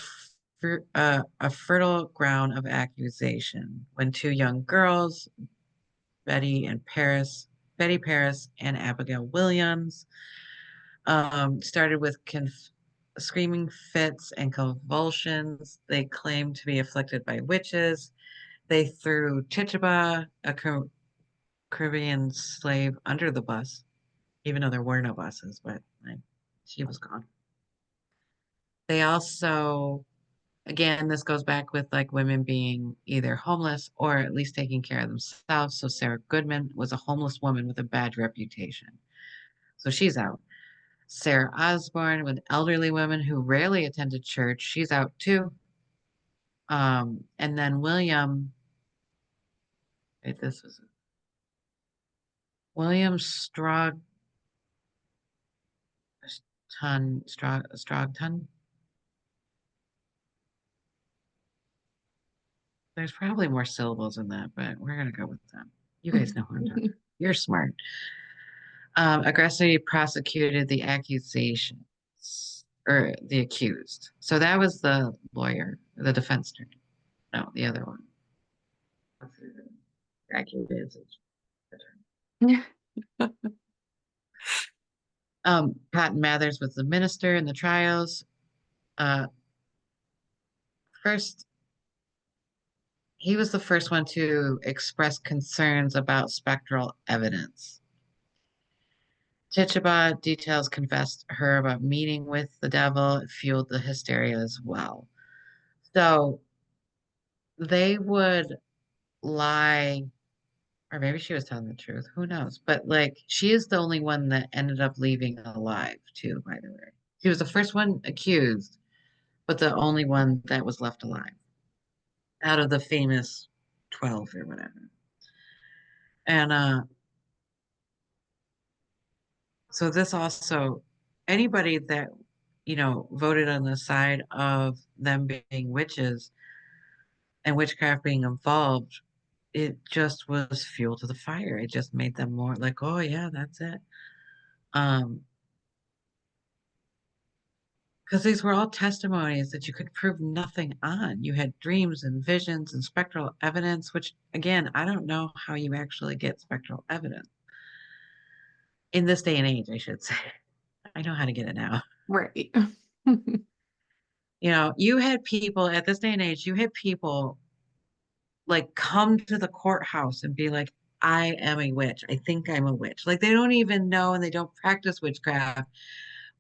S2: a fertile ground of accusation when two young girls, Betty and Paris, Betty Paris and Abigail Williams, started with screaming fits and convulsions. They claimed to be afflicted by witches. They threw Tituba, a Caribbean slave, under the bus, even though there were no buses, but like, she was gone. They also, again, this goes back with like women being either homeless or at least taking care of themselves. So Sarah Goodman was a homeless woman with a bad reputation. So she's out. Sarah Osborne, with elderly women who rarely attended church, she's out too. And then wait, this was William Strogton. There's probably more syllables in that, but we're gonna go with them. You guys know who I'm talking. You're smart. Aggressively prosecuted the accusations or the accused. So that was the lawyer, the defense attorney. No, the other one. Accusation. Cotton Mather's was the minister in the trials. Uh, First, he was the first one to express concerns about spectral evidence. Tituba details confessed her about meeting with the devil. It fueled the hysteria as well. So they would lie, or maybe she was telling the truth. Who knows? But like, she is the only one that ended up leaving alive, too, by the way. She was the first one accused, but the only one that was left alive out of the famous 12 or whatever. And so this also, anybody that, voted on the side of them being witches and witchcraft being involved, it just was fuel to the fire. It just made them more like, oh yeah, that's it. Um, because these were all testimonies that you could prove nothing on. You had dreams and visions and spectral evidence, which again, I don't know how you actually get spectral evidence in this day and age, I should say. I know how to get it now.
S1: right.
S2: You had people at this day and age, you had people like come to the courthouse and be like, I am a witch. I think I'm a witch. Like they don't even know and they don't practice witchcraft.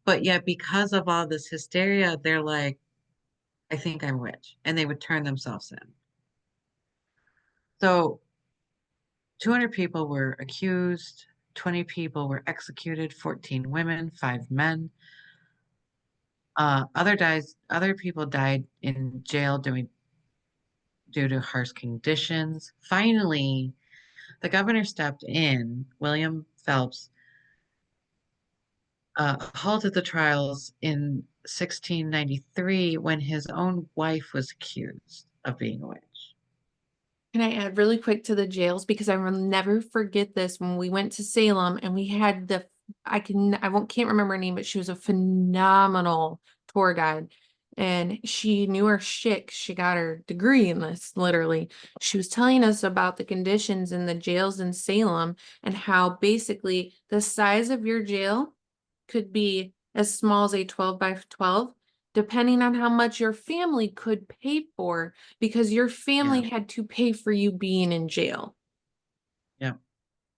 S2: But yet, because of all this hysteria, they're like, I think I'm a witch. And they would turn themselves in. So 200 people were accused, 20 people were executed, 14 women, 5 men. Other people died in jail due to harsh conditions. Finally, the governor stepped in, William Phelps, halted the trials in 1693 when his own wife was accused of being a witch.
S1: Can I add really quick to the jails because I will never forget this when we went to Salem and we had can't remember her name, but she was a phenomenal tour guide. And she knew her shit. She got her degree in this, literally. She was telling us about the conditions in the jails in Salem and how basically the size of your jail could be as small as a 12 by 12, depending on how much your family could pay for, because your family
S2: Yeah,
S1: had to pay for you being in jail.
S2: yeah,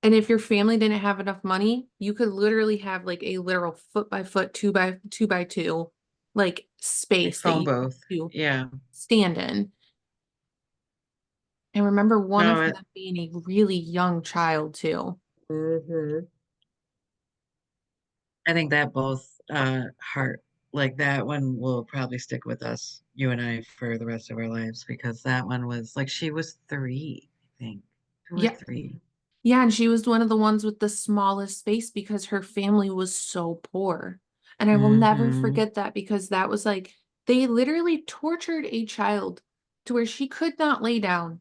S1: And if your family didn't have enough money, you could literally have like a literal foot by foot, two by two. like
S2: Like
S1: space that
S2: phone
S1: you
S2: booth.
S1: to
S2: Yeah.
S1: stand in. I remember one
S2: No,
S1: of them being a really young child too.
S2: mhm. I think that both heart like that one will probably stick with us, you and I, for the rest of our lives because that one was like she was 3, I think. 2 or
S1: Yeah.
S2: 3.
S1: Yeah, and she was one of the ones with the smallest space because her family was so poor. And I will never
S2: Mm-hmm.
S1: forget that because that was like they literally tortured a child to where she could not lay down.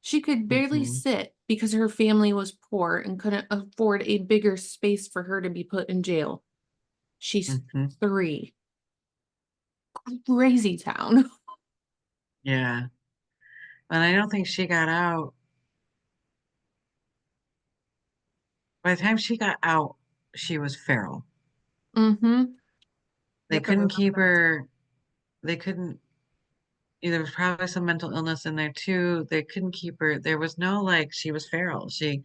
S1: She could barely
S2: Mm-hmm.
S1: sit because her family was poor and couldn't afford a bigger space for her to be put in jail. She's
S2: Mm-hmm.
S1: 3. Crazy town.
S2: Yeah. And I don't think she got out. By the time she got out, she was feral.
S1: Mm-hmm.
S2: They
S1: Yep, I
S2: couldn't
S1: remember
S2: keep
S1: that.
S2: her, they couldn't, there was probably some mental illness in there too. They couldn't keep her. There was no like, she was feral. She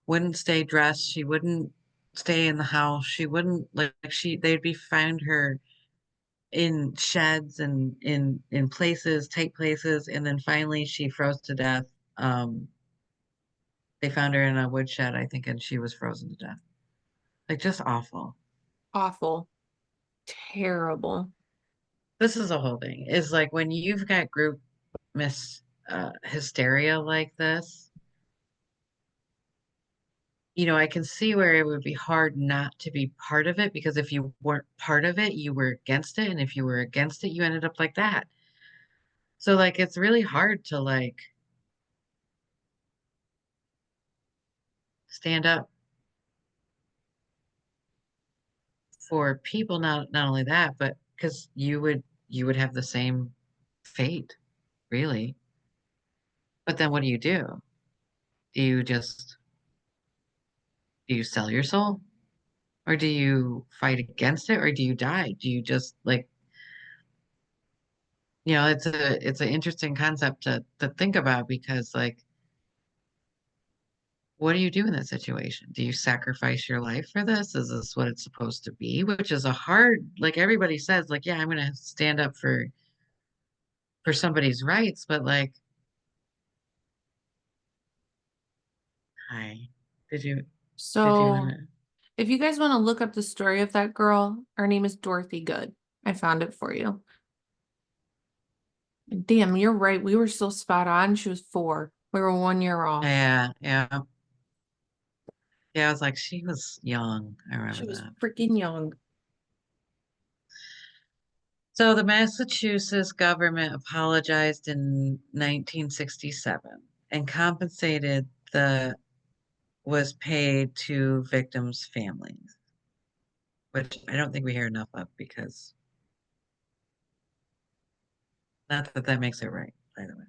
S2: wouldn't stay dressed. She wouldn't stay in the house. She wouldn't they'd be find her in sheds and in places, tight places. And then finally she froze to death. Um, they found her in a woodshed, I think, and she was frozen to death. Like just awful.
S1: Awful. Terrible.
S2: This is a whole thing. Is like when you've got group hysteria like this, I can see where it would be hard not to be part of it because if you weren't part of it, you were against it. And if you were against it, you ended up like that. So like it's really hard to like stand up for people, not only that, but because you would have the same fate, really. But then what do you do? Do you just do you sell your soul? Or do you fight against it or do you die? Do you just like, it's an interesting concept to think about because like what do you do in that situation? Do you sacrifice your life for this? Is this what it's supposed to be? Which is a hard, like everybody says, like, yeah, I'm gonna stand up for somebody's rights, but like, hi, did you did you
S1: So,
S2: wanna
S1: if you guys want to look up the story of that girl, her name is Dorothy Good. I found it for you. Damn, you're right. We were still spot on. She was 4. We were 1 year off.
S2: yeah, yeah. Yeah, I was like, she was young. I remember
S1: She was
S2: that.
S1: freaking young.
S2: So the Massachusetts government apologized in 1967 and compensated the was paid to victims' families, which I don't think we hear enough of because not that that makes it right, by the way.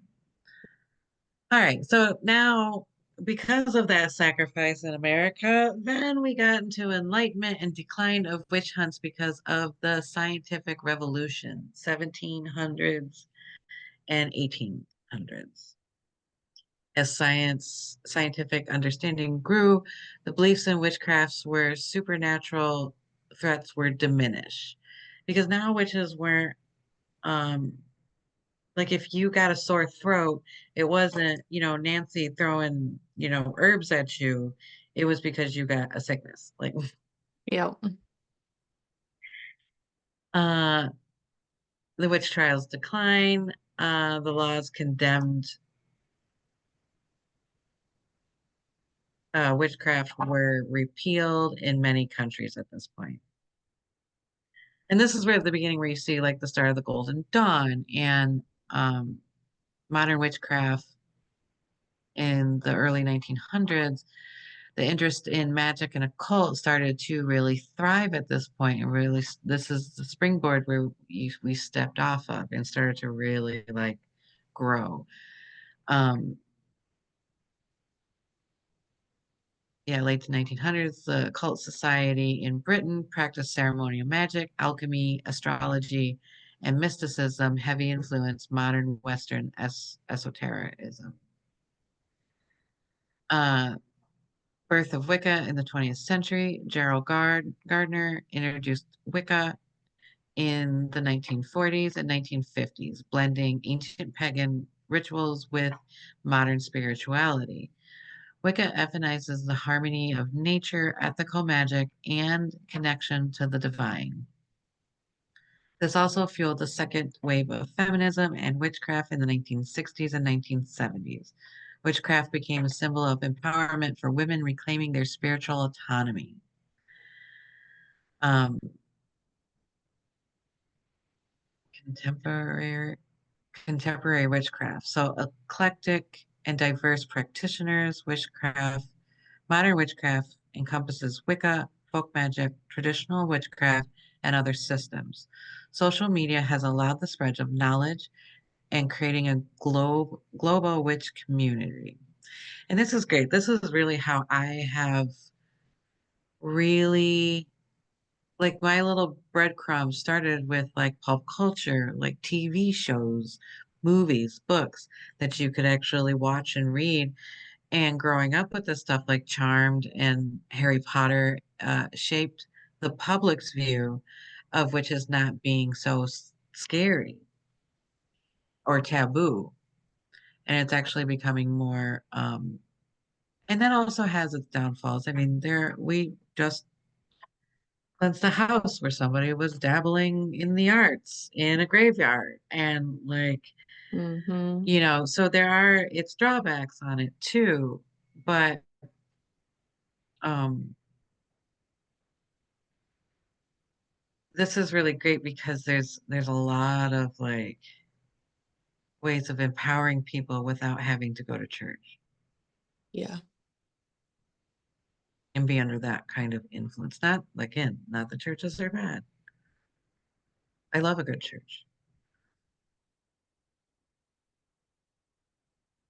S2: All right, so now because of that sacrifice in America, then we got into enlightenment and decline of witch hunts because of the scientific revolution, 1700s and 1800s. As scientific understanding grew, the beliefs in witchcrafts were supernatural threats were diminished. Because now witches weren't um like if you got a sore throat, it wasn't, Nancy throwing, herbs at you. It was because you got a sickness. Like
S1: Yep.
S2: uh the witch trials decline, the laws condemned witchcraft were repealed in many countries at this point. And this is where at the beginning where you see like the start of the Golden Dawn and um, modern witchcraft in the early 1900s. The interest in magic and occult started to really thrive at this point, and really, this is the springboard where we stepped off of and started to really like grow. Um, yeah, late 1900s, the occult society in Britain practiced ceremonial magic, alchemy, astrology, and mysticism, heavy influence modern Western esotericism. Uh, Birth of Wicca in the 20th century, Gerald Gardner introduced Wicca in the 1940s and 1950s, blending ancient pagan rituals with modern spirituality. Wicca emphasizes the harmony of nature, ethical magic, and connection to the divine. This also fueled the second wave of feminism and witchcraft in the 1960s and 1970s. Witchcraft became a symbol of empowerment for women reclaiming their spiritual autonomy. Um, contemporary contemporary witchcraft. So eclectic and diverse practitioners, witchcraft, modern witchcraft encompasses Wicca, folk magic, traditional witchcraft, and other systems. Social media has allowed the spread of knowledge and creating a global witch community. And this is great. This is really how I have really like my little breadcrumbs started with like pop culture, like TV shows, movies, books that you could actually watch and read. And growing up with this stuff like Charmed and Harry Potter shaped the public's view of which is not being so scary or taboo. And it's actually becoming more, and that also has its downfalls. I mean, we just cleansed a house where somebody was dabbling in the arts in a graveyard. And like,
S1: Mm-hmm.
S2: so there are its drawbacks on it too. But um this is really great because there's a lot of like ways of empowering people without having to go to church
S1: Yeah.
S2: and be under that kind of influence. Not again, not the churches are bad. I love a good church.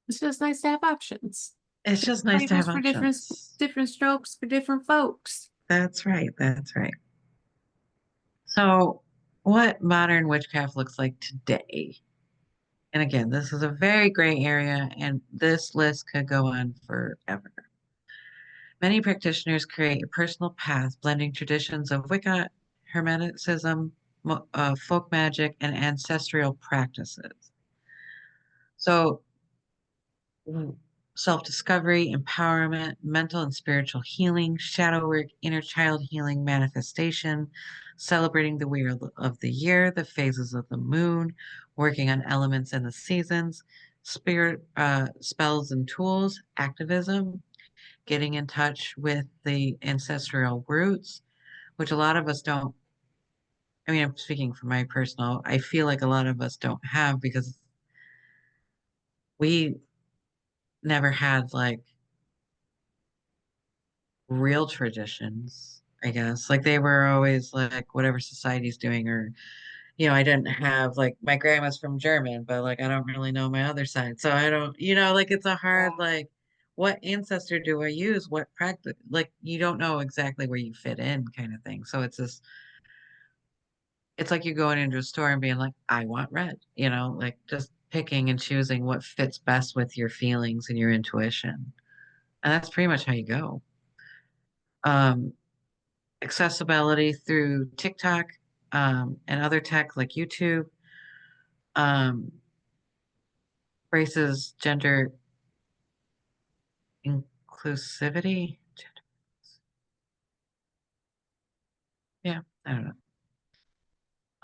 S1: It's just nice to have options.
S2: It's just
S1: Different
S2: nice to
S1: flavors
S2: have
S1: for
S2: options.
S1: different strokes for different folks.
S2: That's right. That's right. So, what modern witchcraft looks like today? And again, this is a very gray area, and this list could go on forever. Many practitioners create a personal path blending traditions of Wicca, Hermeticism, folk magic, and ancestral practices. So, self discovery, empowerment, mental and spiritual healing, shadow work, inner child healing, manifestation, celebrating the wheel of the year, the phases of the moon, working on elements and the seasons, spirit spells and tools, activism, getting in touch with the ancestral roots, which a lot of us don't. I mean, I'm speaking from my personal, I feel like a lot of us don't have because we never had like real traditions, I guess. Like they were always like whatever society's doing, or, I didn't have like my grandma's from German, but like I don't really know my other side. So I don't, like it's a hard, like, what ancestor do I use? What practice? Like you don't know exactly where you fit in kind of thing. So it's like you going into a store and being like, I want red, like just picking and choosing what fits best with your feelings and your intuition. And that's pretty much how you go. Um, Accessibility through TikTok and other tech like YouTube, um, braces gender inclusivity. Yeah, I don't know.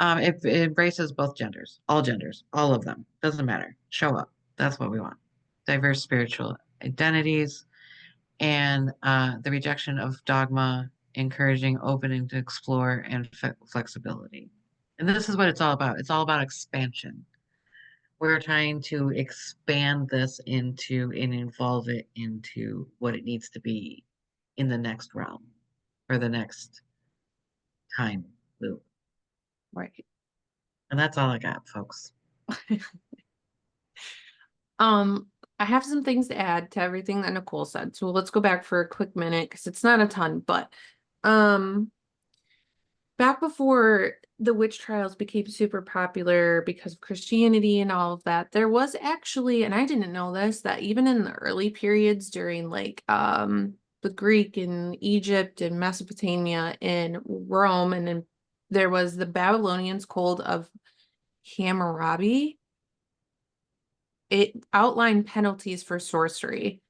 S2: It embraces both genders, all of them. Doesn't matter. Show up. That's what we want. Diverse spiritual identities and the rejection of dogma, encouraging opening to explore and flexibility. And this is what it's all about. It's all about expansion. We're trying to expand this into and evolve it into what it needs to be in the next realm or the next time loop.
S1: Right.
S2: And that's all I got, folks.
S1: Um, I have some things to add to everything that Nicole said. So let's go back for a quick minute because it's not a ton, but um back before the witch trials became super popular because of Christianity and all of that, there was actually, and I didn't know this, that even in the early periods during like the Greek and Egypt and Mesopotamia and Rome and then There was the Babylonians' Code of Hammurabi. It outlined penalties for sorcery.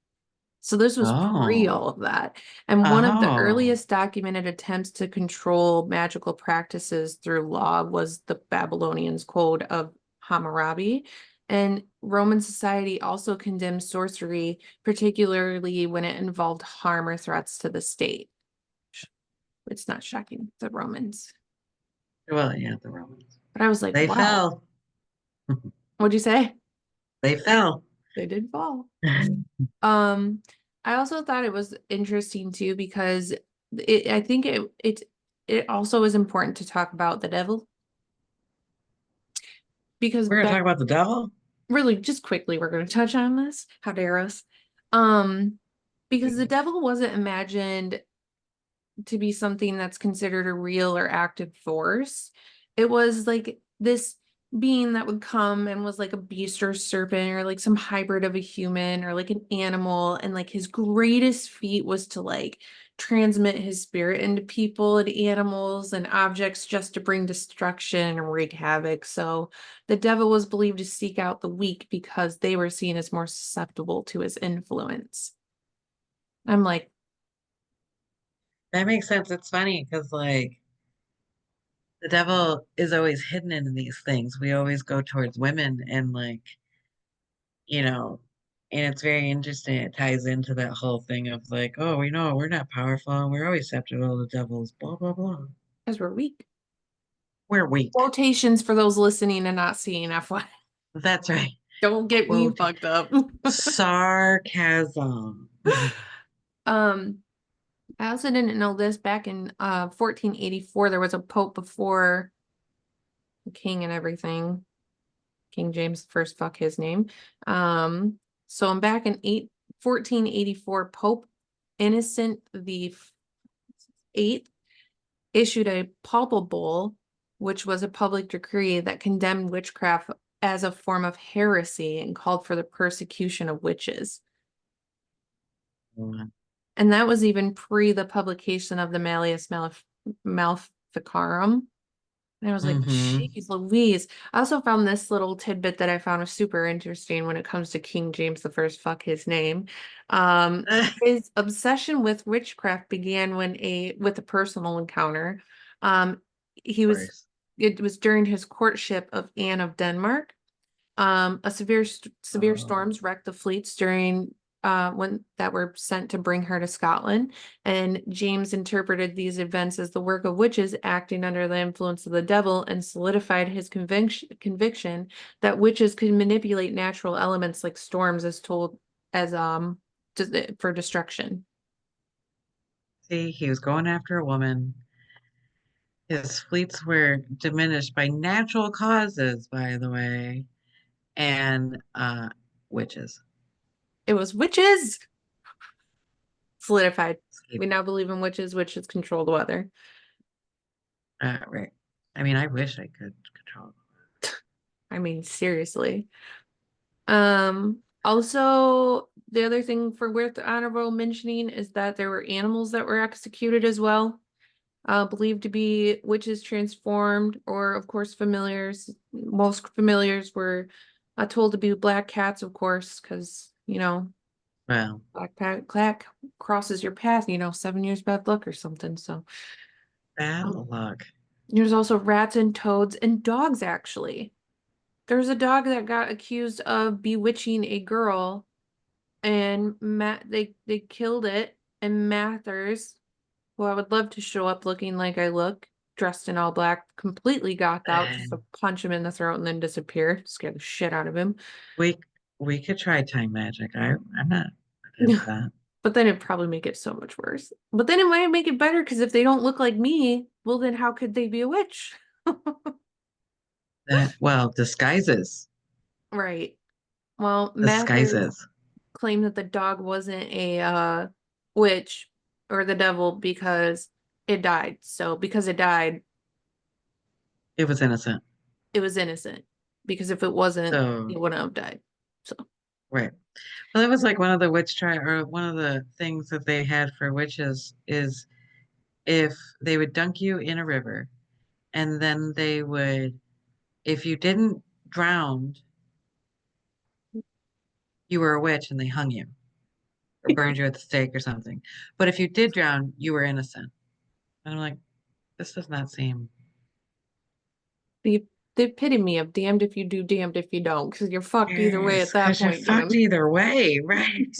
S1: So this was pre
S2: Oh.
S1: all of that. And one of the
S2: Oh.
S1: earliest documented attempts to control magical practices through law was the Babylonians' Code of Hammurabi. And Roman society also condemned sorcery, particularly when it involved harm or threats to the state. It's not shocking, the Romans.
S2: Well, yeah, the Romans.
S1: But I was like,
S2: They
S1: wow,
S2: fell.
S1: what'd you say?
S2: They fell.
S1: They did fall. Um, I also thought it was interesting too because I think it also is important to talk about the devil because
S2: We're gonna talk
S1: back
S2: about the devil?
S1: really just quickly we're going to touch on this. How dare us? Um, because the
S2: Goodness.
S1: devil wasn't imagined to be something that's considered a real or active force. It was like this being that would come and was like a beast or serpent or like some hybrid of a human or like an animal. And like his greatest feat was to like transmit his spirit into people and animals and objects just to bring destruction and wreak havoc. So the devil was believed to seek out the weak because they were seen as more susceptible to his influence. I'm like,
S2: That makes sense. It's funny because like the devil is always hidden in these things. We always go towards women and like, you know, and it's very interesting. It ties into that whole thing of like, oh, we know we're not powerful and we're always susceptible to devils, blah, blah, blah.
S1: because we're weak.
S2: We're weak.
S1: Quotations for those listening and not seeing FY.
S2: That's right.
S1: Don't get me
S2: Quote
S1: fucked up.
S2: sarcasm.
S1: Um, I also didn't know this back in 1484 there was a pope before the king and everything. King James first, fuck his name. So I'm back in 1484, Pope Innocent the Eighth issued a papal bull, which was a public decree that condemned witchcraft as a form of heresy and called for the persecution of witches. And that was even pre the publication of the Maleficarum. And I was like,
S2: Mm-hmm.
S1: geez, Louise. I also found this little tidbit that I found was super interesting when it comes to King James the First, fuck his name.
S2: Of
S1: His obsession with witchcraft began with a personal encounter. Um, he was
S2: course.
S1: it was during his courtship of Anne of Denmark. A severe
S2: Oh,
S1: storms wrecked the fleets during when that were sent to bring her to Scotland, and James interpreted these events as the work of witches acting under the influence of the devil and solidified his conviction that witches could manipulate natural elements like storms as told as for destruction.
S2: see, he was going after a woman. His fleets were diminished by natural causes, by the way, and witches.
S1: It was witches solidified. We
S2: Escape.
S1: now believe in witches. Witches control the weather.
S2: Right. I mean, I wish I could control.
S1: I mean, seriously. Also, the other thing for worth honorable mentioning is that there were animals that were executed as well, believed to be witches transformed, or of course, familiars. Most familiars were told to be black cats, of course, because,
S2: Well,
S1: clack crosses your path, 7 years bad luck or something. So,
S2: bad
S1: um,
S2: luck.
S1: there's also rats and toads and dogs, actually. There's a dog that got accused of bewitching a girl and they killed it, and Mathers, who I would love to show up looking like I look, dressed in all black, completely goth out just to punch him in the throat and then disappear, scare the shit out of him.
S2: We we could try time magic. I'm not against that.
S1: But then it'd probably make it so much worse. But then it might make it better because if they don't look like me, well then how could they be a witch?
S2: That well, disguises.
S1: Right. Well, Mathers
S2: Disguises.
S1: claimed that the dog wasn't a witch or the devil because it died. So because it died,
S2: It was innocent.
S1: it was innocent. Because if it wasn't,
S2: So
S1: it wouldn't have died. So
S2: right. Well, that was like one of the witch try or one of the things that they had for witches is if they would dunk you in a river and then they would, if you didn't drown, you were a witch and they hung you or burned you at the stake or something. But if you did drown, you were innocent. And I'm like, this does not seem
S1: The the epitome of damned if you do, damned if you don't, because you're fucked either way
S2: yes,
S1: at that
S2: because you're
S1: point,
S2: fucked
S1: Jim.
S2: either way, right?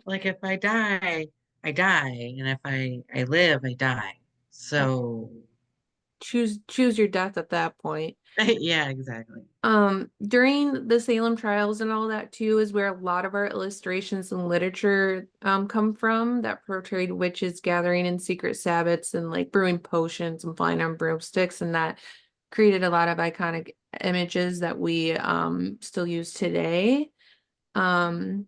S2: Like if I die, I die, and if I live, I die.
S1: Yeah.
S2: So
S1: Choose your death at that point.
S2: yeah, exactly.
S1: During the Salem trials and all that too is where a lot of our illustrations and literature come from that portrayed witches gathering in secret sabbats and like brewing potions and flying on broomsticks, and that created a lot of iconic images that we still use today. Um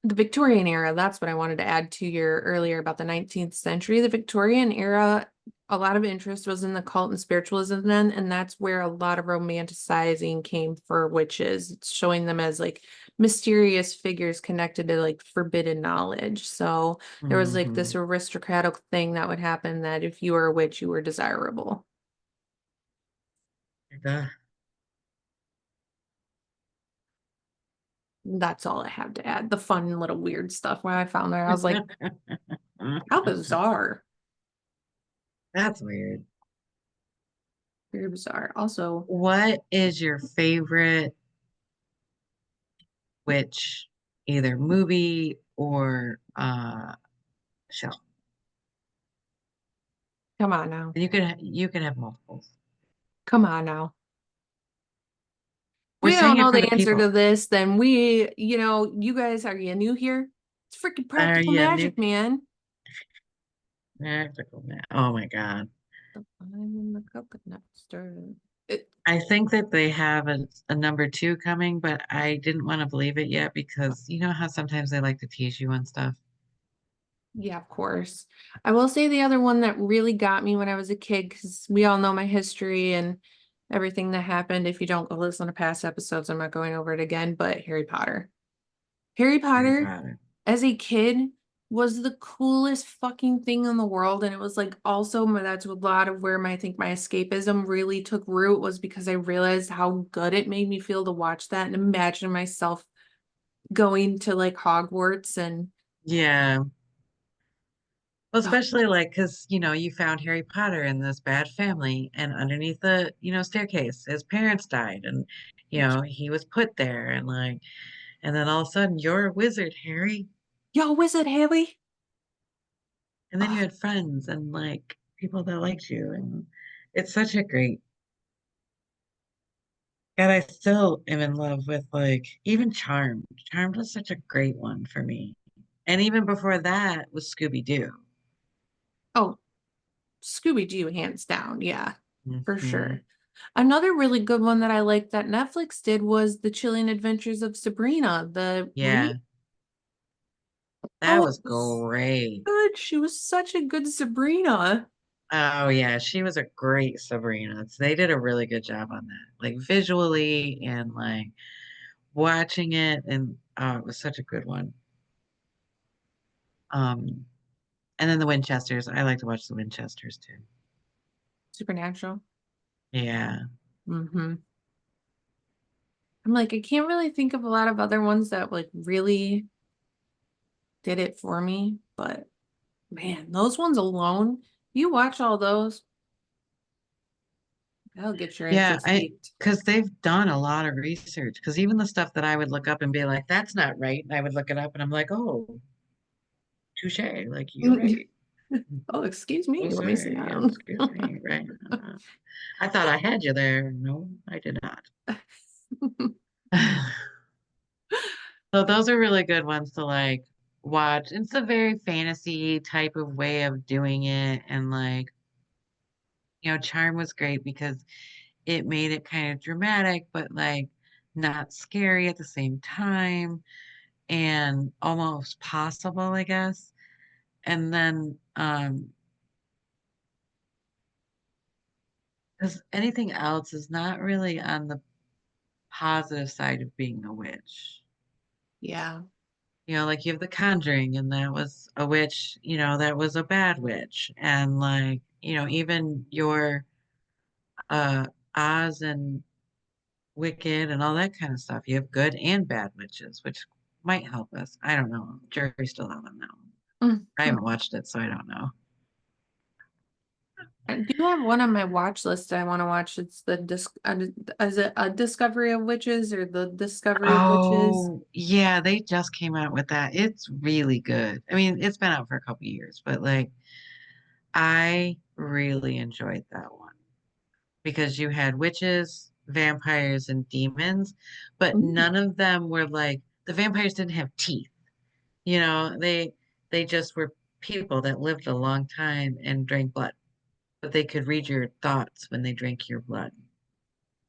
S1: the Victorian era, that's what I wanted to add to your earlier about the 19th century. The Victorian era, a lot of interest was in the cult and spiritualism then, and that's where a lot of romanticizing came for witches. It's showing them as like mysterious figures connected to like forbidden knowledge. So there was like this
S2: Hmm.
S1: aristocratic thing that would happen that if you were a witch, you were desirable. That's all I have to add. The fun little weird stuff when I found there. I was like, how bizarre.
S2: That's weird.
S1: Very bizarre. Also,
S2: What is your favorite witch, either movie or show?
S1: come on now.
S2: You can have multiples.
S1: Come on now. If
S2: We're
S1: we don't
S2: saying it
S1: know
S2: for the
S1: the answer to
S2: people.
S1: this, then you guys, are you new here? It's freaking
S2: Are
S1: practical
S2: you new?
S1: magic, man.
S2: Practical man. Oh my God.
S1: The fun in the coconut stirred. It,
S2: I think that they have a number two coming, but I didn't want to believe it yet because you know how sometimes they like to tease you and stuff.
S1: yeah, of course. I will say the other one that really got me when I was a kid, because we all know my history and everything that happened. If you don't go listen to past episodes, I'm not going over it again, but Harry Potter. Harry
S2: Harry
S1: Potter
S2: Potter.
S1: as a kid was the coolest fucking thing in the world. And it was like also that's a lot of where I think my escapism really took root was because I realized how good it made me feel to watch that and imagine myself going to like Hogwarts and
S2: Yeah. Well,
S1: oh,
S2: especially like because you know you found Harry Potter in this bad family, and underneath the staircase, his parents died, and he was put there, and like, and then all of a sudden you're a wizard, Harry,
S1: yo, Wizard Harry.
S2: and then you
S1: Oh,
S2: had friends and like people that liked you, and it's such a great. God, I still am in love with like even Charmed. Charmed was such a great one for me, and even before that was Scooby Doo.
S1: oh, Scooby-Doo, hands down. Yeah, for
S2: Hmm.
S1: sure. Another really good one that I liked that Netflix did was The Chilling Adventures of Sabrina, the
S2: Yeah,
S1: re
S2: that
S1: oh, it
S2: was
S1: was
S2: great.
S1: good. She was such a good Sabrina.
S2: Oh yeah, she was a great Sabrina. They did a really good job on that. Like visually and like watching it and oh, it was such a good one. Um and then the Winchesters. I like to watch the Winchesters too.
S1: Supernatural.
S2: Yeah.
S1: Mm-hmm. I'm like, I can't really think of a lot of other ones that like really did it for me, but man, those ones alone, you watch all those, that'll get your
S2: Yeah,
S1: interest
S2: I
S1: peaked.
S2: because they've done a lot of research. Because even the stuff that I would look up and be like, that's not right. And I would look it up and I'm like, oh, touche. Like you're right.
S1: Oh, excuse me.
S2: Oh,
S1: Let me sit
S2: sorry.
S1: down.
S2: Excuse me. Right. I thought I had you there. No, I did not. So those are really good ones to like watch. It's a very fantasy type of way of doing it. And like, Charm was great because it made it kind of dramatic, but like not scary at the same time and almost possible, I guess. And then because anything else is not really on the positive side of being a witch.
S1: Yeah.
S2: Like you have The Conjuring, and that was a witch, that was a bad witch. And like even your uh Oz and Wicked and all that kind of stuff. You have good and bad witches, which might help us. I don't know. Jury's still out on that one. I
S1: Mhm.
S2: haven't watched it, so I don't know.
S1: I do have one on my watch list I want to watch. It's the is it a Discovery of Witches or the Discovery of Witches?
S2: Oh, yeah, they just came out with that. It's really good. I mean, it's been out for a couple years, but like I really enjoyed that one because you had witches, vampires, and demons, but
S1: Mm.
S2: none of them were like the vampires didn't have teeth. They just were people that lived a long time and drank blood, but they could read your thoughts when they drank your blood.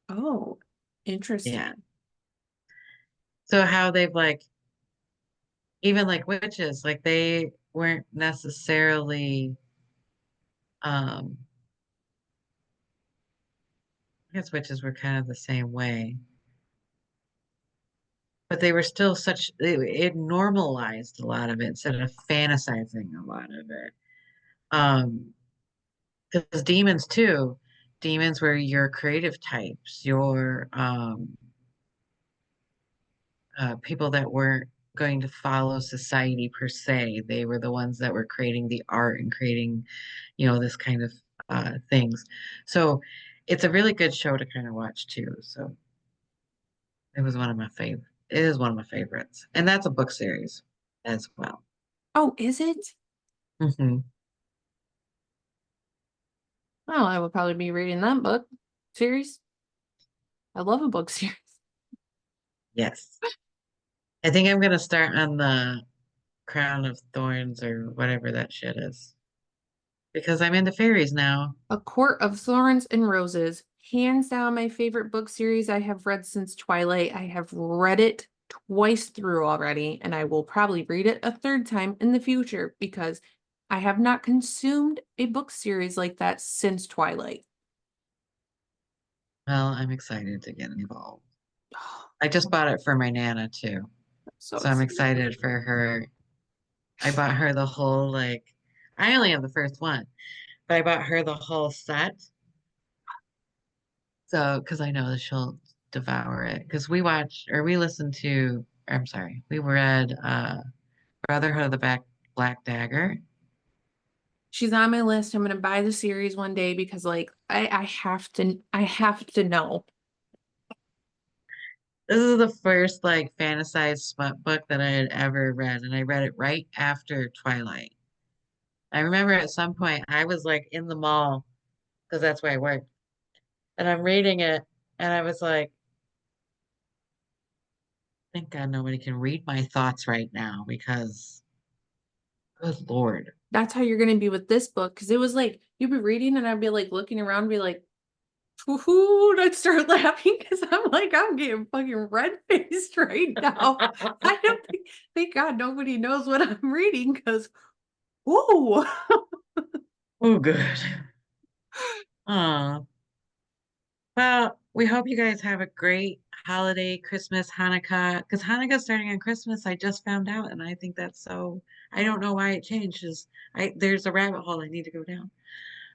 S1: Oh,
S2: Yeah.
S1: interesting.
S2: So how they've like even like witches, like they weren't necessarily um I guess witches were kind of the same way, but they were still it normalized a lot of it instead of fantasizing a lot of it. Um, because demons were your creative types, your people that weren't going to follow society per se. They were the ones that were creating the art and creating, this kind of things. So it's a really good show to kind of watch too. So it was one of my favorite. It is one of my favorites, and that's a book series as well.
S1: Oh, is it?
S2: Hmm.
S1: Well, I will probably be reading that book series. I love a book series.
S2: Yes, I think I'm gonna start on the Crown of Thorns or whatever that shit is because I'm into fairies now.
S1: A Court of Thorns and Roses. Hands down, my favorite book series I have read since Twilight. I have read it twice through already, and I will probably read it a third time in the future because I have not consumed a book series like that since Twilight.
S2: Well, I'm excited to get involved.
S1: Oh,
S2: I just bought it for my Nana too.
S1: I'm so
S2: So I'm
S1: excited.
S2: excited for her. I bought her the whole I only have the first one, but I bought her the whole set. So because I know that she'll devour it. Because we listened to, or I'm sorry, we read Brotherhood of the Black Dagger.
S1: She's on my list. I'm gonna buy the series one day because like I have to know.
S2: This is the first fantasized smut book that I had ever read, and I read it right after Twilight. I remember at some point I was like in the mall because that's where I worked, and I'm reading it, and I was like, thank God nobody can read my thoughts right now because, good Lord.
S1: That's how you're gonna be with this book because it was like you'd be reading and I'd be like looking around and be like, woohoo, and I'd start laughing because I'm like, I'm getting fucking red-faced right now. I don't think, thank God nobody knows what I'm reading because, whoa.
S2: Oh, good. Well, we hope you guys have a great holiday, Christmas, Hanukkah, because Hanukkah's starting on Christmas. I just found out, and I think that's so. I don't know why it changes. There's a rabbit hole I need to go down.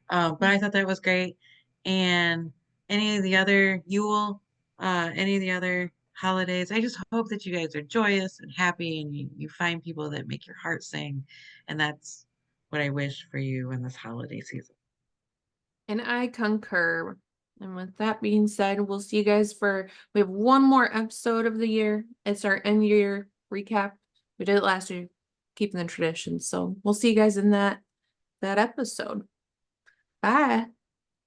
S2: But I thought that was great. And any of the other Yule, any of the other holidays, I just hope that you guys are joyous and happy, and you find people that make your heart sing, and that's what I wish for you in this holiday season.
S1: And I concur. And with that being said, we'll see you guys we have one more episode of the year. It's our end year recap. We did it last year, keeping the tradition. So we'll see you guys in that episode. Bye.